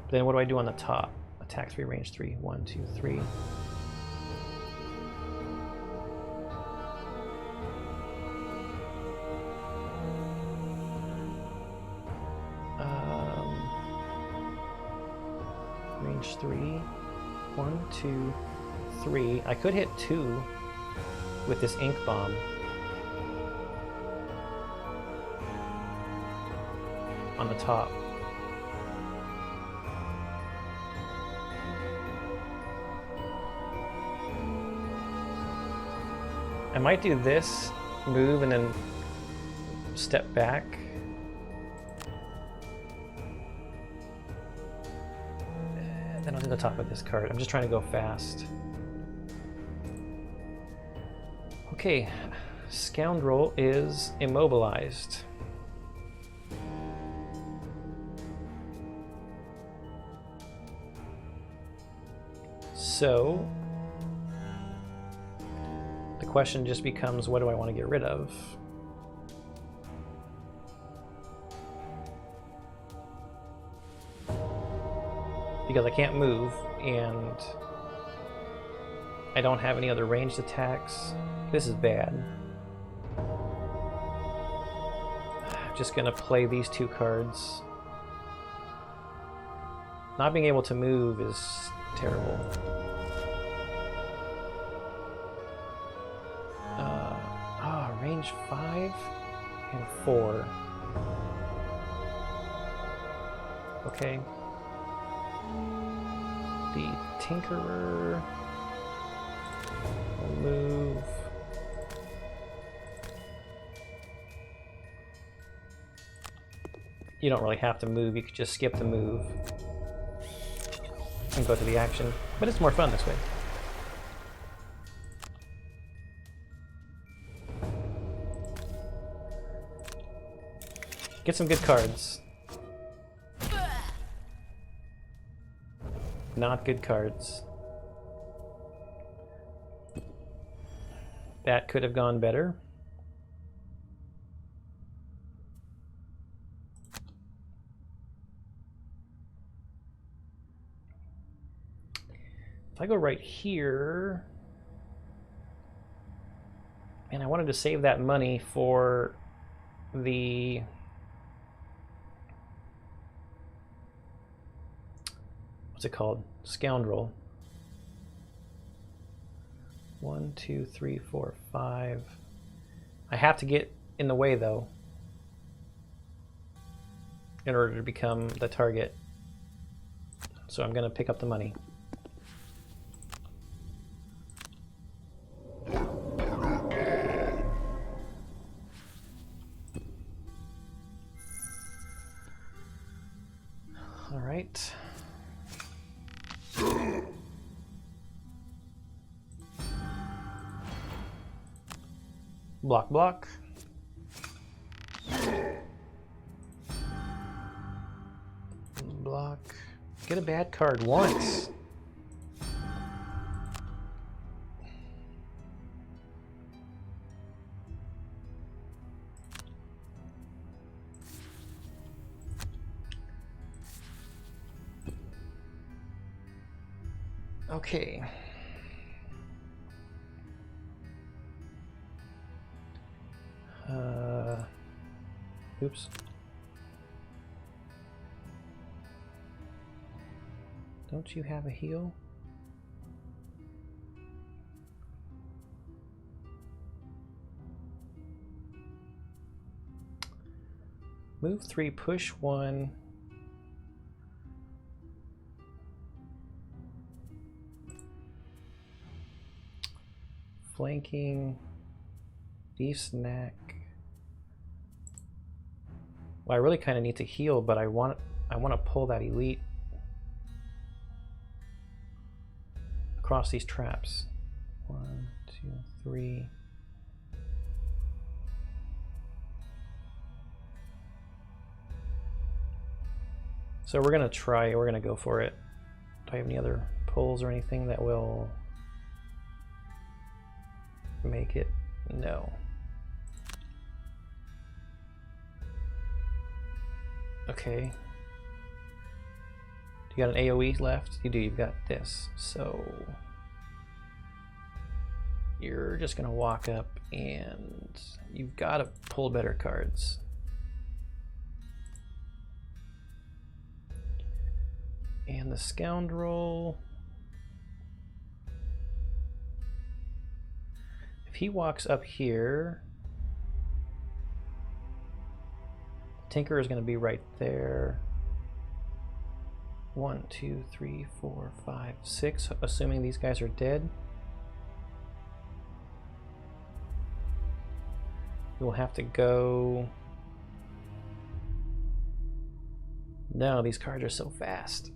Then what do I do on the top? Attack 3, range 3. 1, 2, 3. Range 3. 1, 2, 3. I could hit 2 with this Ink Bomb. On the top. I might do this move and then step back. And then I'll do the top of this card. I'm just trying to go fast. Okay, Scoundrel is immobilized. So the question just becomes, what do I want to get rid of? Because I can't move and I don't have any other ranged attacks. This is bad. I'm just gonna play these 2 cards. Not being able to move is terrible. Range 5 and 4. Okay. The Tinkerer will move. You don't really have to move, you could just skip the move and go to the action, but it's more fun this way. Get some good cards. Not good cards. That could have gone better. If I go right here, and I wanted to save that money for the what's it called? Scoundrel. 1, 2, 3, 4, 5. I have to get in the way, though, in order to become the target. So I'm going to pick up the money. All right. Block, block. Block. Get a bad card once. Okay. Oops. Don't you have a heal? Move 3, push 1. Flanking. Beef snack. Well, I really kind of need to heal, but I want to pull that elite across these traps. 1, 2, 3. So we're gonna try. We're gonna go for it. Do I have any other pulls or anything that will make it? No. Okay. You got an AoE left? You do, you've got this. So you're just gonna walk up and you've got to pull better cards. And the scoundrel, if he walks up here, Tinker is going to be right there. 1, 2, 3, 4, 5, 6, assuming these guys are dead. We'll have to go. No, these cards are so fast.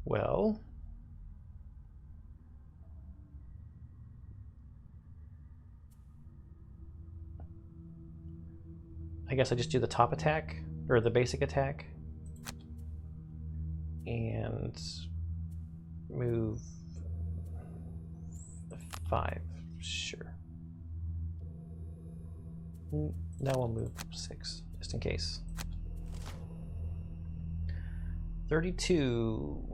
Well, I guess I just do the top attack, or the basic attack, and move 5, sure. Now we'll move 6, just in case. 32.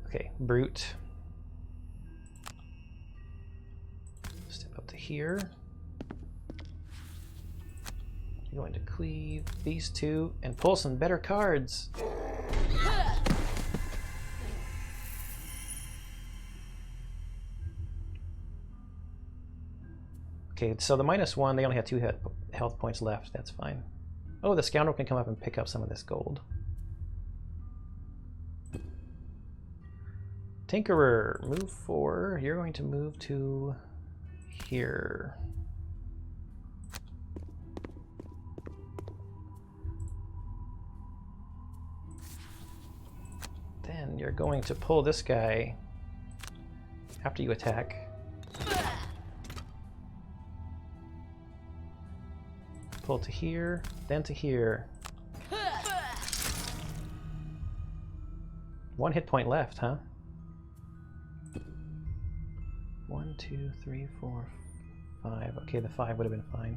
Okay, brute. Step up to here. You're going to cleave these two and pull some better cards. Okay, so the -1, they only have 2 health points left. That's fine. Oh, the scoundrel can come up and pick up some of this gold. Tinkerer, move 4. You're going to move to here. Then you're going to pull this guy after you attack. Pull to here, then to here. 1 hit point left, huh? 1, 2, 3, 4, 5. Okay, the 5 would have been fine.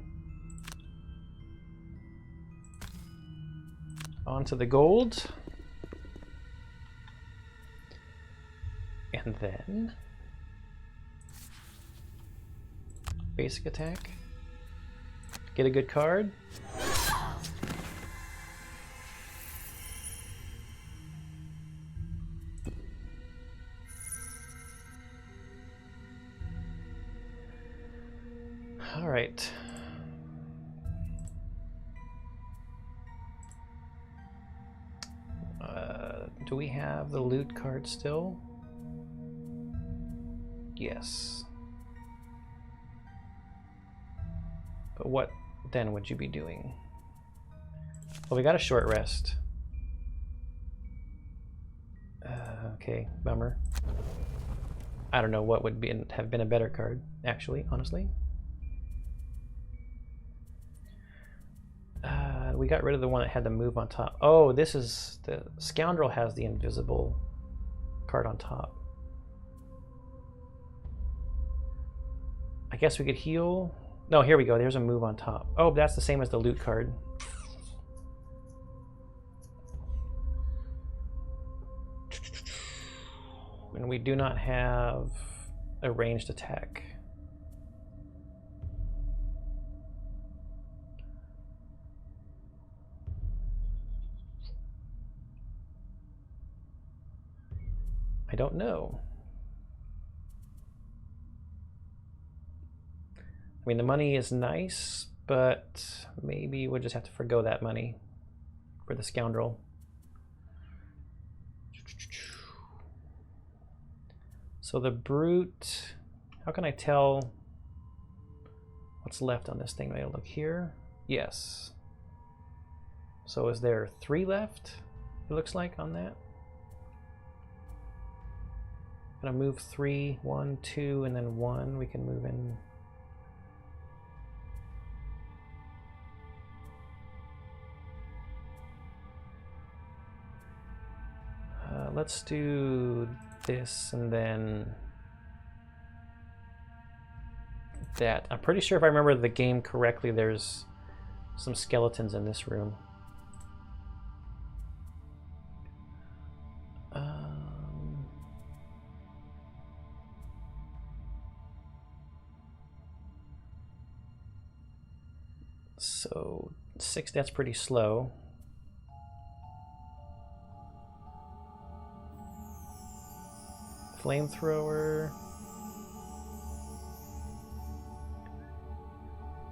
On to the gold. And then basic attack. Get a good card. All right. Do we have the loot card still? Yes. But what then would you be doing? Well, we got a short rest. Okay, bummer. I don't know what would have been a better card, actually, honestly. We got rid of the one that had the move on top. Oh, this is the scoundrel has the invisible card on top. I guess we could heal. No, here we go. There's a move on top. Oh, that's the same as the loot card. And we do not have a ranged attack. I don't know. I mean, the money is nice, but maybe we'll just have to forgo that money for the scoundrel. So the brute, how can I tell what's left on this thing? I look here. Yes. So is there 3 left? It looks like on that. Gonna move 3, 1, 2, and then 1. We can move in. Let's do this and then that. I'm pretty sure if I remember the game correctly, there's some skeletons in this room. So 6, that's pretty slow. Flamethrower.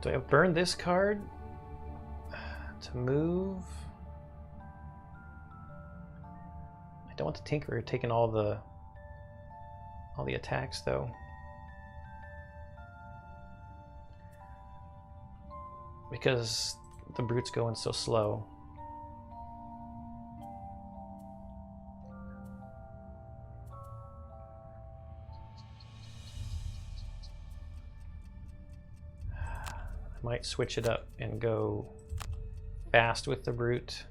Do I burn this card to move? I don't want the Tinkerer taking all the attacks though. Because the brute's going so slow. I might switch it up and go fast with the brute.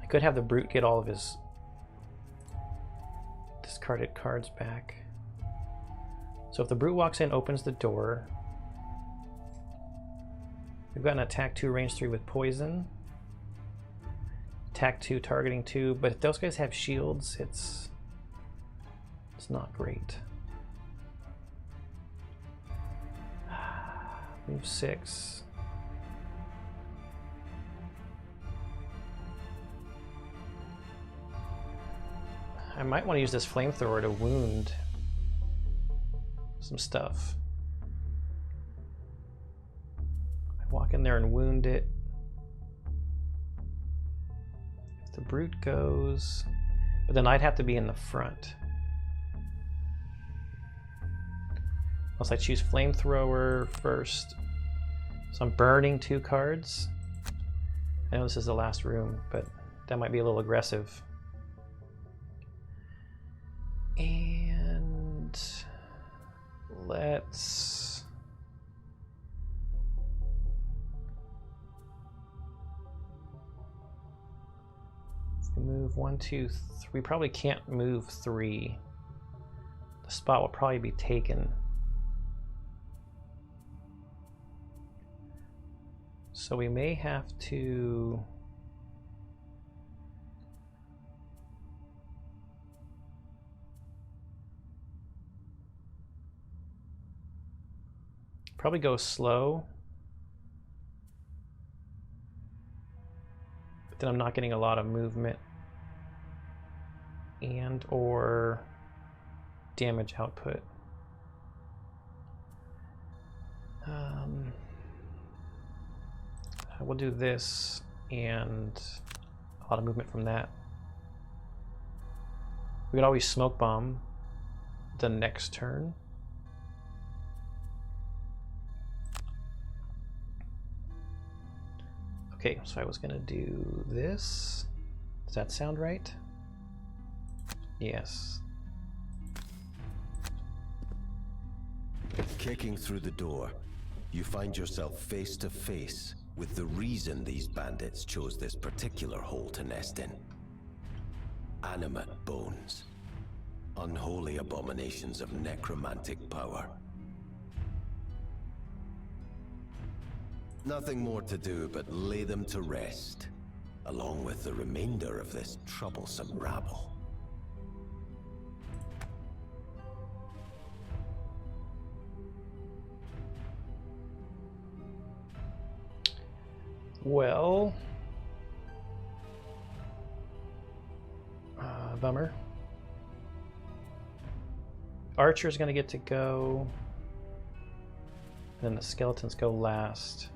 I could have the brute get all of his discarded cards back. So if the brute walks in, opens the door. We've got an attack 2, range 3 with poison. Attack 2, targeting 2. But if those guys have shields, it's not great. Move 6. I might want to use this flamethrower to wound some stuff. I walk in there and wound it. If the brute goes, but then I'd have to be in the front. Unless I choose flamethrower first. So I'm burning 2 cards. I know this is the last room, but that might be a little aggressive. And let's move 1, 2, 3. We probably can't move 3 The spot will probably be taken. So we may have to... probably go slow. But then I'm not getting a lot of movement and or damage output. We'll do this and a lot of movement from that. We could always smoke bomb the next turn. Okay, so I was gonna do this. Does that sound right? Yes. Kicking through the door, you find yourself face to face with the reason these bandits chose this particular hole to nest in. Animate bones. Unholy abominations of necromantic power. Nothing more to do but lay them to rest, along with the remainder of this troublesome rabble. Well, bummer. Archer's gonna get to go, and then the skeletons go last.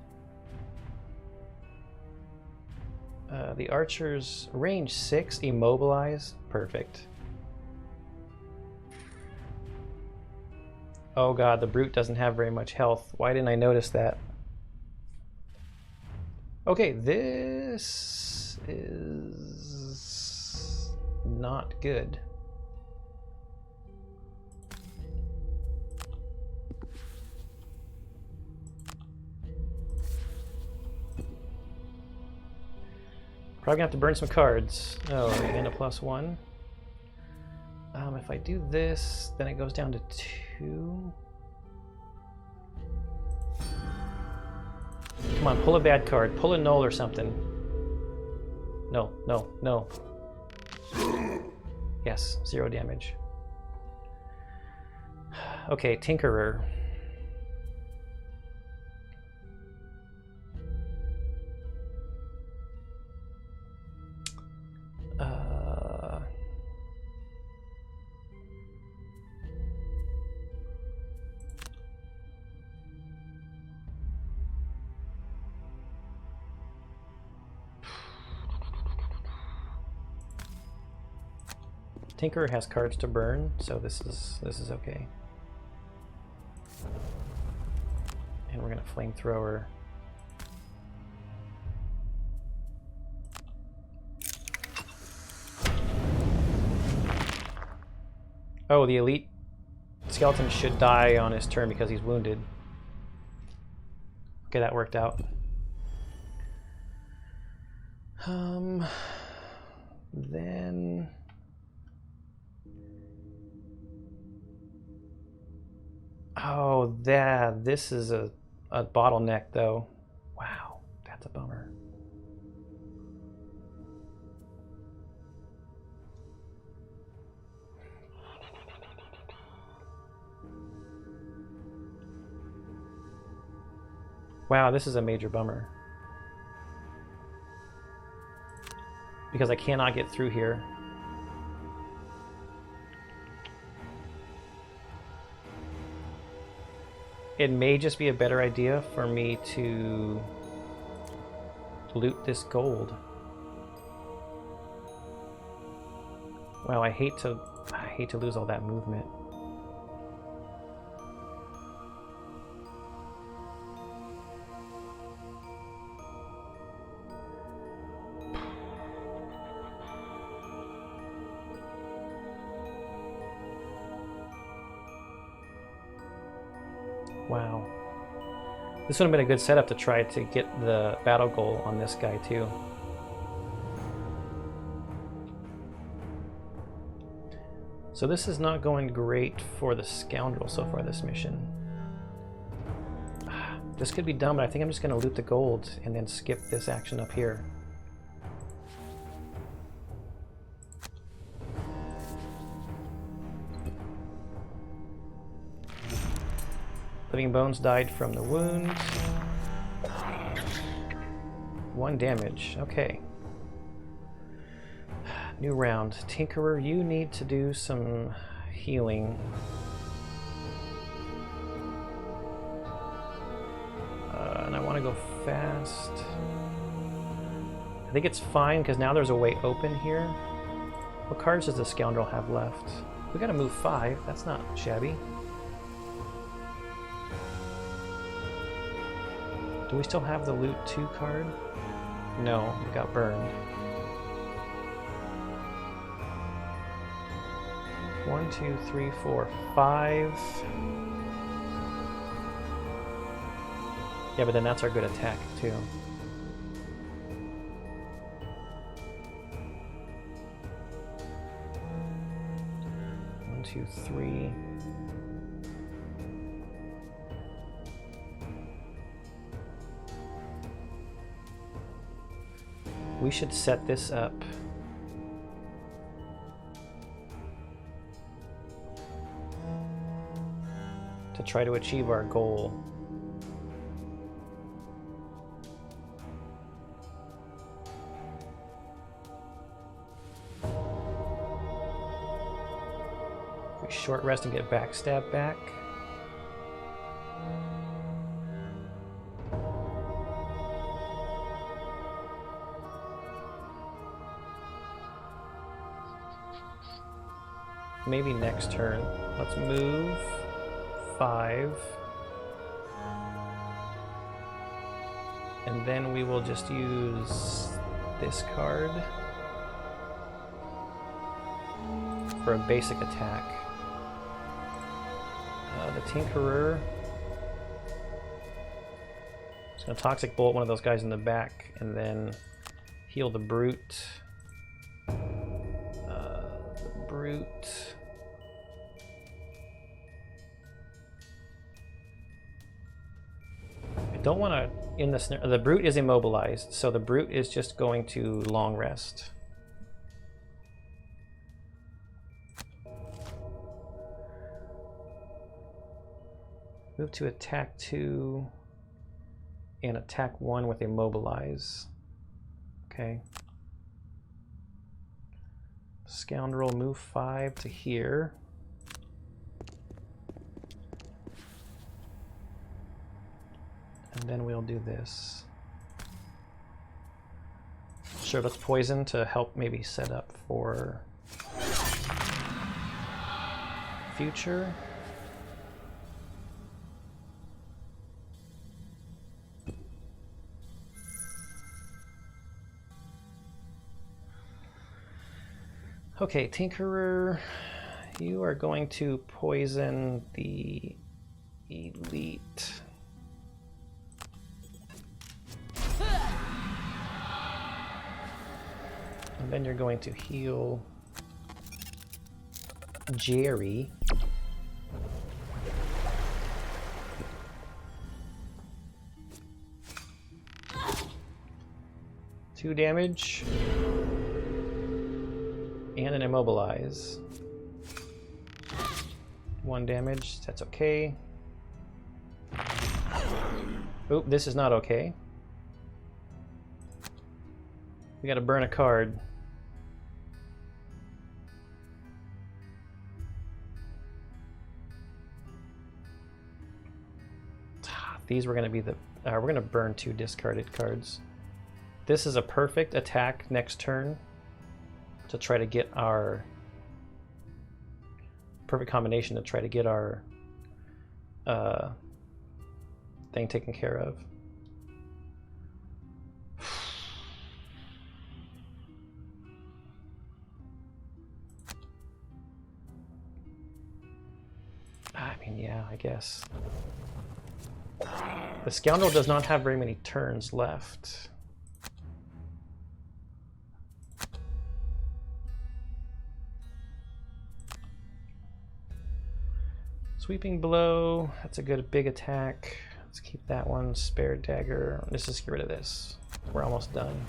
The archer's range 6, immobilized, perfect. Oh god, the brute doesn't have very much health. Why didn't I notice that? Okay, this is not good. Probably gonna have to burn some cards. Oh, and a +1. If I do this, then it goes down to 2. Come on, pull a bad card. Pull a null or something. No, no, no. Yes, 0 damage. Okay, Tinkerer. Tinkerer has cards to burn, so this is okay. And we're gonna flamethrower. Oh, the elite skeleton should die on his turn because he's wounded. Okay, that worked out. Then oh, this is a bottleneck though. Wow, that's a bummer. Wow, this is a major bummer. Because I cannot get through here. It may just be a better idea for me to loot this gold. Wow, I hate to lose all that movement. Wow. This would have been a good setup to try to get the battle goal on this guy too. So this is not going great for the scoundrel so far, this mission. This could be dumb, but I think I'm just going to loot the gold and then skip this action up here. Living Bones died from the wound. 1 damage. Okay. New round. Tinkerer, you need to do some healing. And I want to go fast. I think it's fine because now there's a way open here. What cards does the scoundrel have left? We gotta move 5. That's not shabby. Do we still have the loot 2 card? No, it got burned. 1, 2, 3, 4, 5. Yeah, but then that's our good attack too. One, 2, 3. We should set this up. To try to achieve our goal. We short rest and get backstab back. Maybe next turn. Let's move 5. And then we will just use this card for a basic attack. The Tinkerer. Just gonna Toxic Bolt one of those guys in the back and then heal the Brute. The Brute. Don't want to in the snare. The Brute is immobilized, so the Brute is just going to long rest. Move to attack 2 and attack 1 with immobilize. Okay. Scoundrel, move 5 to here. And then we'll do this. Sure, let's poison to help maybe set up for future. Okay, Tinkerer, you are going to poison the elite. And then you're going to heal Jerry. Two damage. And an immobilize. 1 damage, that's okay. Oop, this is not okay. We gotta burn a card. These were gonna be the, we're gonna burn 2 discarded cards. This is a perfect attack next turn to try to get our perfect combination to try to get our thing taken care of. I mean, yeah, I guess. The Scoundrel does not have very many turns left. Sweeping blow. That's a good big attack. Let's keep that one. Spare dagger. Let's just get rid of this. We're almost done.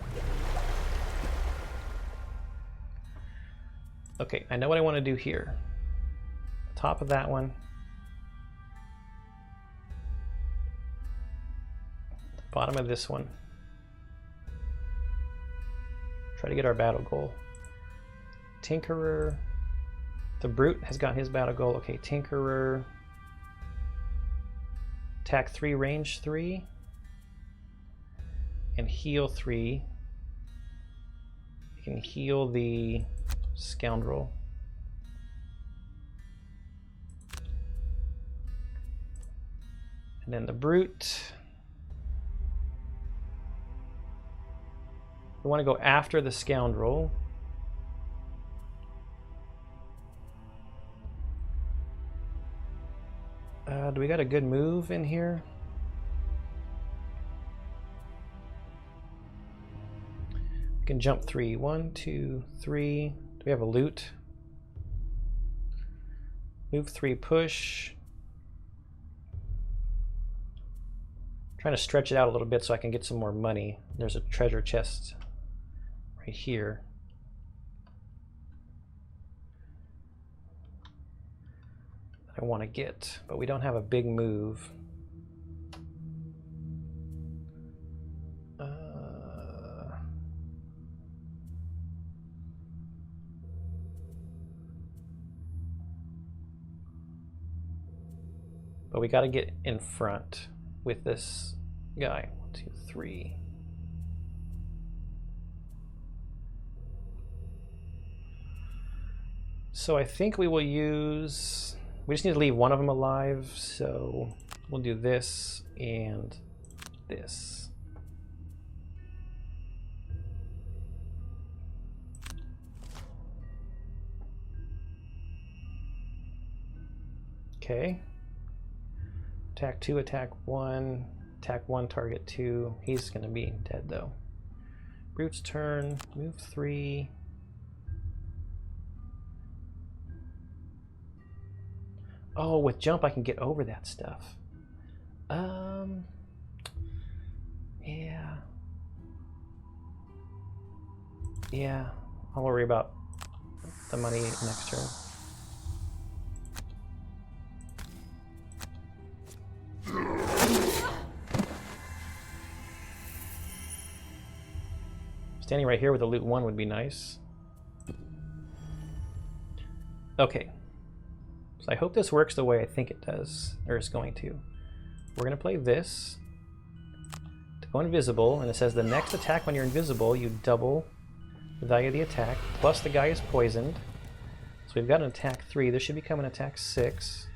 Okay, I know what I want to do here. Top of that one. Bottom of this one. Try to get our battle goal. Tinkerer. The Brute has got his battle goal. Okay, Tinkerer. Attack 3, range 3. And heal 3. You can heal the Scoundrel. And then the Brute. We want to go after the Scoundrel. Do we got a good move in here? We can jump 3. 1, 2, 3. Do we have a loot? Move 3, push. Trying to stretch it out a little bit so I can get some more money. There's a treasure chest right here. I want to get, but we don't have a big move. But we got to get in front with this guy. 1, 2, 3. So I think we will use... We just need to leave one of them alive, so we'll do this and this. Okay. Attack 2, attack 1, attack 1, target 2. He's going to be dead though. Brute's turn, move 3. Oh, with jump I can get over that stuff. Yeah. Yeah, I'll worry about the money next turn. Standing right here with a loot 1 would be nice. Okay. So I hope this works the way I think it does, or is going to. We're going to play this to go invisible, and it says the next attack when you're invisible, you double the value of the attack, plus the guy is poisoned. So we've got an attack 3. This should become an attack 6.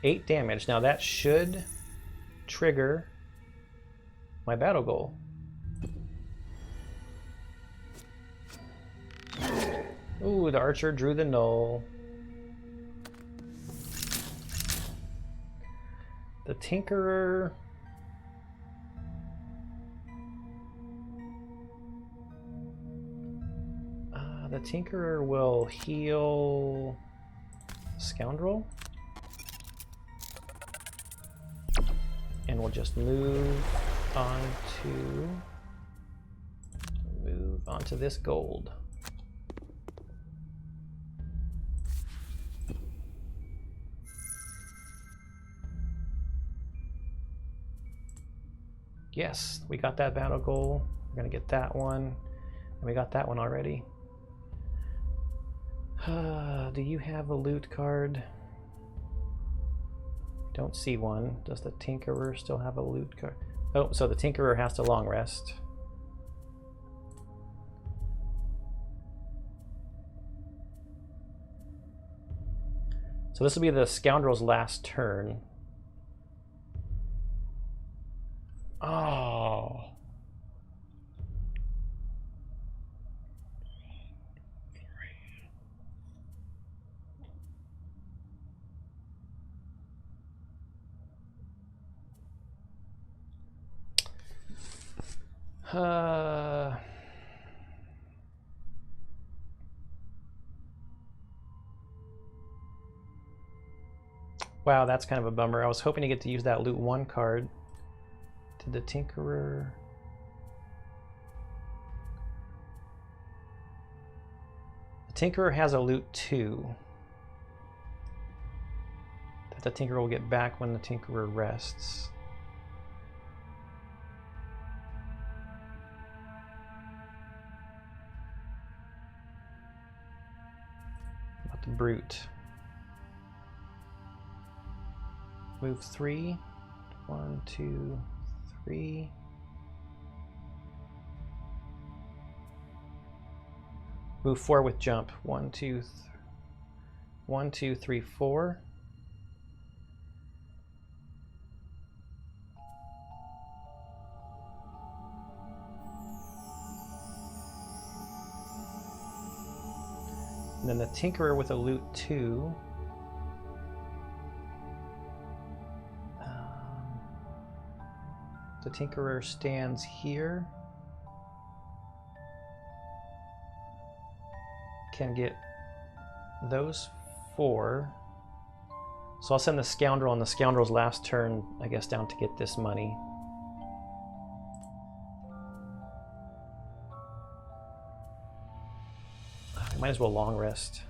Eight damage. Now that should trigger my battle goal. Ooh, the archer drew the null. The tinkerer. The tinkerer will heal Scoundrel. And we'll just move onto this gold. Yes, we got that battle goal. We're gonna get that one. And we got that one already. Do you have a loot card? Don't see one. Does the Tinkerer still have a loot card? Oh, so the Tinkerer has to long rest. So this will be the Scoundrel's last turn. Oh. Wow, that's kind of a bummer. I was hoping to get to use that loot 1 card. Did the Tinkerer... The Tinkerer has a loot 2. That the Tinkerer will get back when the Tinkerer rests. What about the Brute? Move 3. 1, 2, 3. Move 4 with jump. 1, 2, 1, 2, 3, 4. And then the Tinkerer with a loot 2. The Tinkerer stands here. Can get those 4. So I'll send the Scoundrel on the Scoundrel's last turn, I guess, down to get this money. I might as well long rest.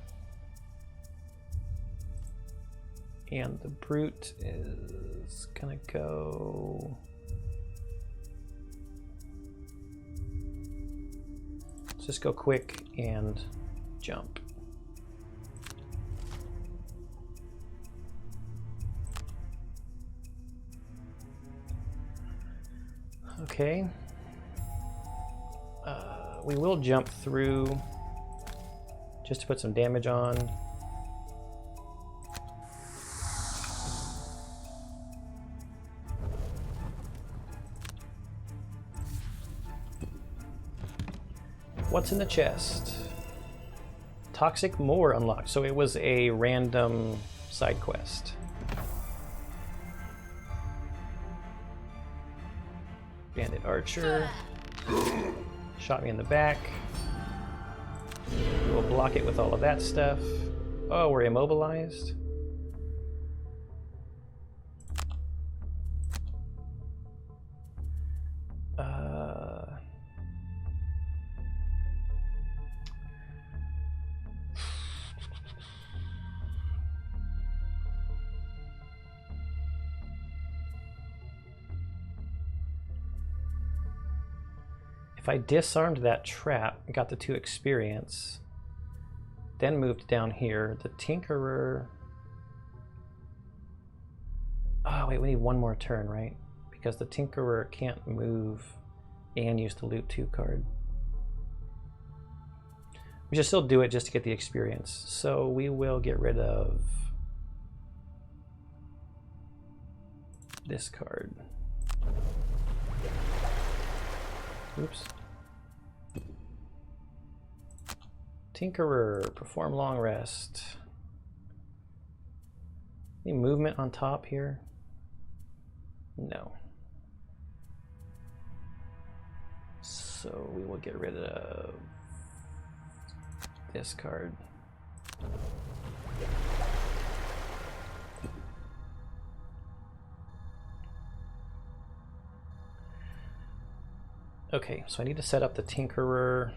And the Brute is gonna go... Let's just go quick and jump. Okay. We will jump through just to put some damage on. What's in the chest? Toxic Moor unlocked. So it was a random side quest. Bandit Archer. Shot me in the back. We'll block it with all of that stuff. Oh, we're immobilized. If I disarmed that trap, got the 2 experience, then moved down here, the Tinkerer... Oh wait, we need 1 more turn, right? Because the Tinkerer can't move and use the loot 2 card. We should still do it just to get the experience. So we will get rid of this card. Oops. Tinkerer, perform long rest. Any movement on top here? No. So we will get rid of this card. Okay, so I need to set up the Tinkerer.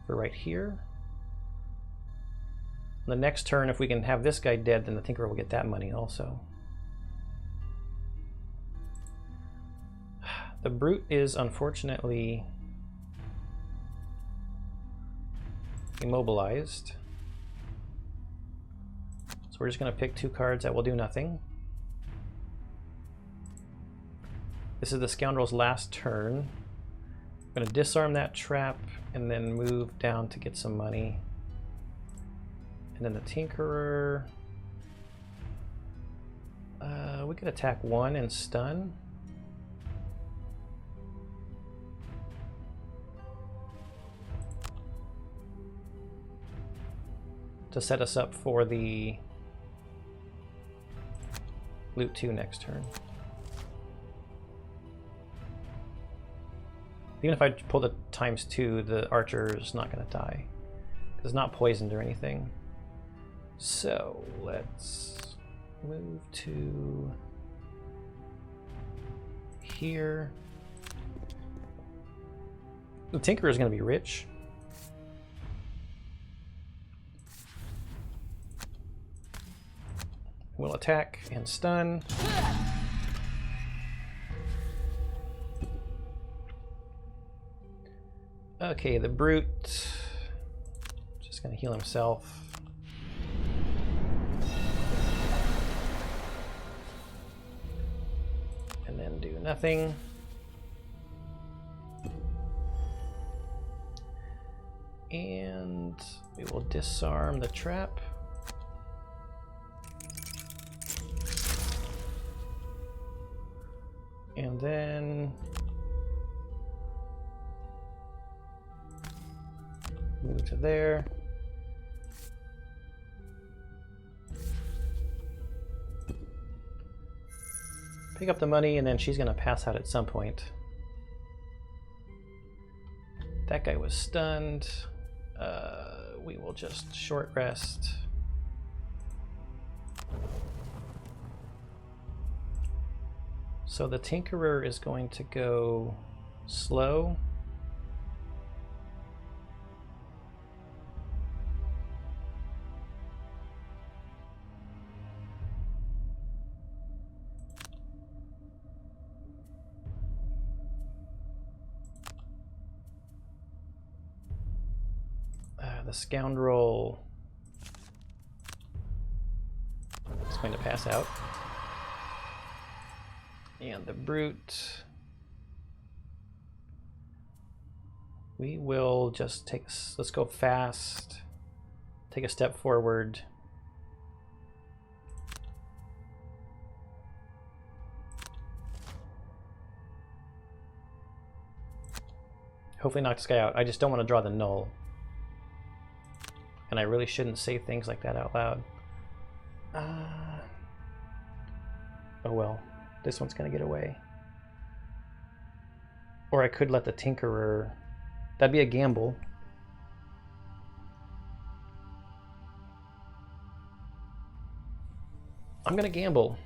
For right here. On the next turn, if we can have this guy dead, then the Tinkerer will get that money also. The Brute is unfortunately immobilized. So we're just going to pick 2 cards that will do nothing. This is the Scoundrel's last turn. I'm going to disarm that trap and then move down to get some money. And then the Tinkerer. We could attack 1 and stun. To set us up for the loot 2 next turn. Even if I pull the ×2, the Archer is not going to die. It's not poisoned or anything. So let's move to here. The Tinkerer is going to be rich. We'll attack and stun. Okay, the Brute just going to heal himself. And then do nothing. And we will disarm the trap. And then move to there. Pick up the money, and then she's going to pass out at some point. That guy was stunned. We will just short rest. So the Tinkerer is going to go slow. The Scoundrel is going to pass out. And the Brute, we will just take, let's go fast, take a step forward. Hopefully knock this guy out. I just don't want to draw the null. And I really shouldn't say things like that out loud. Oh well, this one's gonna get away. Or I could let the Tinkerer, that'd be a gamble. I'm gonna gamble.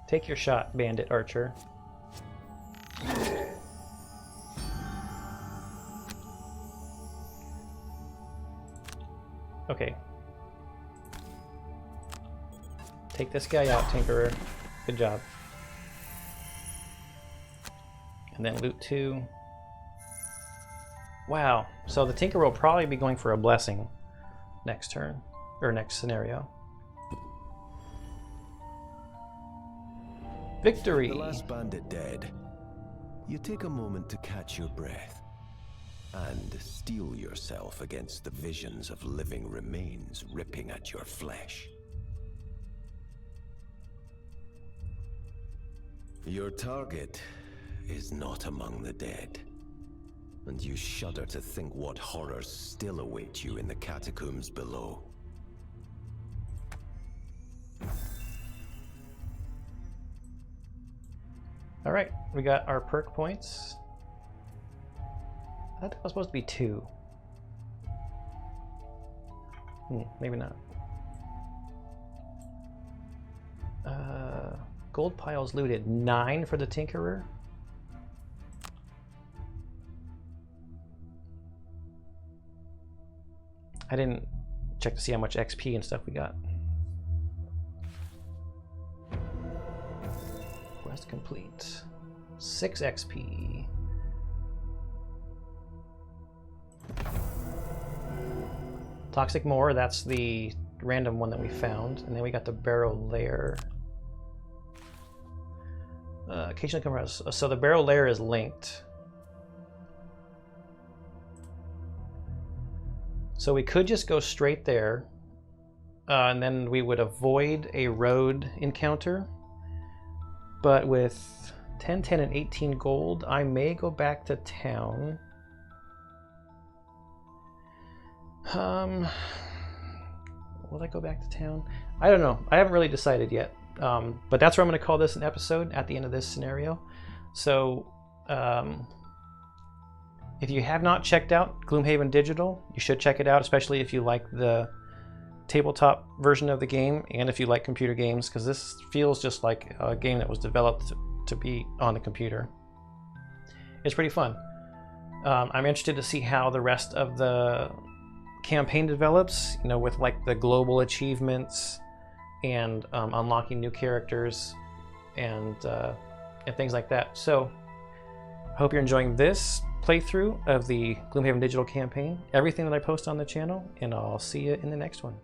Take your shot, Bandit Archer. Okay. Take this guy out, Tinkerer. Good job. And then loot 2. Wow. So the Tinkerer will probably be going for a blessing next turn, or next scenario. Victory! The last bandit dead. You take a moment to catch your breath and steel yourself against the visions of living remains ripping at your flesh. Your target is not among the dead, and you shudder to think what horrors still await you in the catacombs below. All right, we got our perk points. I thought that was supposed to be 2. Maybe not. Gold piles looted, 9 for the Tinkerer. I didn't check to see how much XP and stuff we got. Quest complete. 6 XP. Toxic Moor, that's the random one that we found. And then we got the Barrow Lair. Occasionally come across. So the Barrow Lair is linked. So we could just go straight there. And then we would avoid a road encounter. But with 10, 10, and 18 gold, I may go back to town. will I go back to town? I don't know. I haven't really decided yet. But that's where I'm going to call this an episode at the end of this scenario. So if you have not checked out Gloomhaven Digital, you should check it out, especially if you like the tabletop version of the game and if you like computer games, because this feels just like a game that was developed to be on the computer. It's pretty fun. I'm interested to see how the rest of the campaign develops, you know, with like the global achievements and unlocking new characters and things like that. So I hope you're enjoying this playthrough of the Gloomhaven Digital campaign, everything that I post on the channel, and I'll see you in the next one.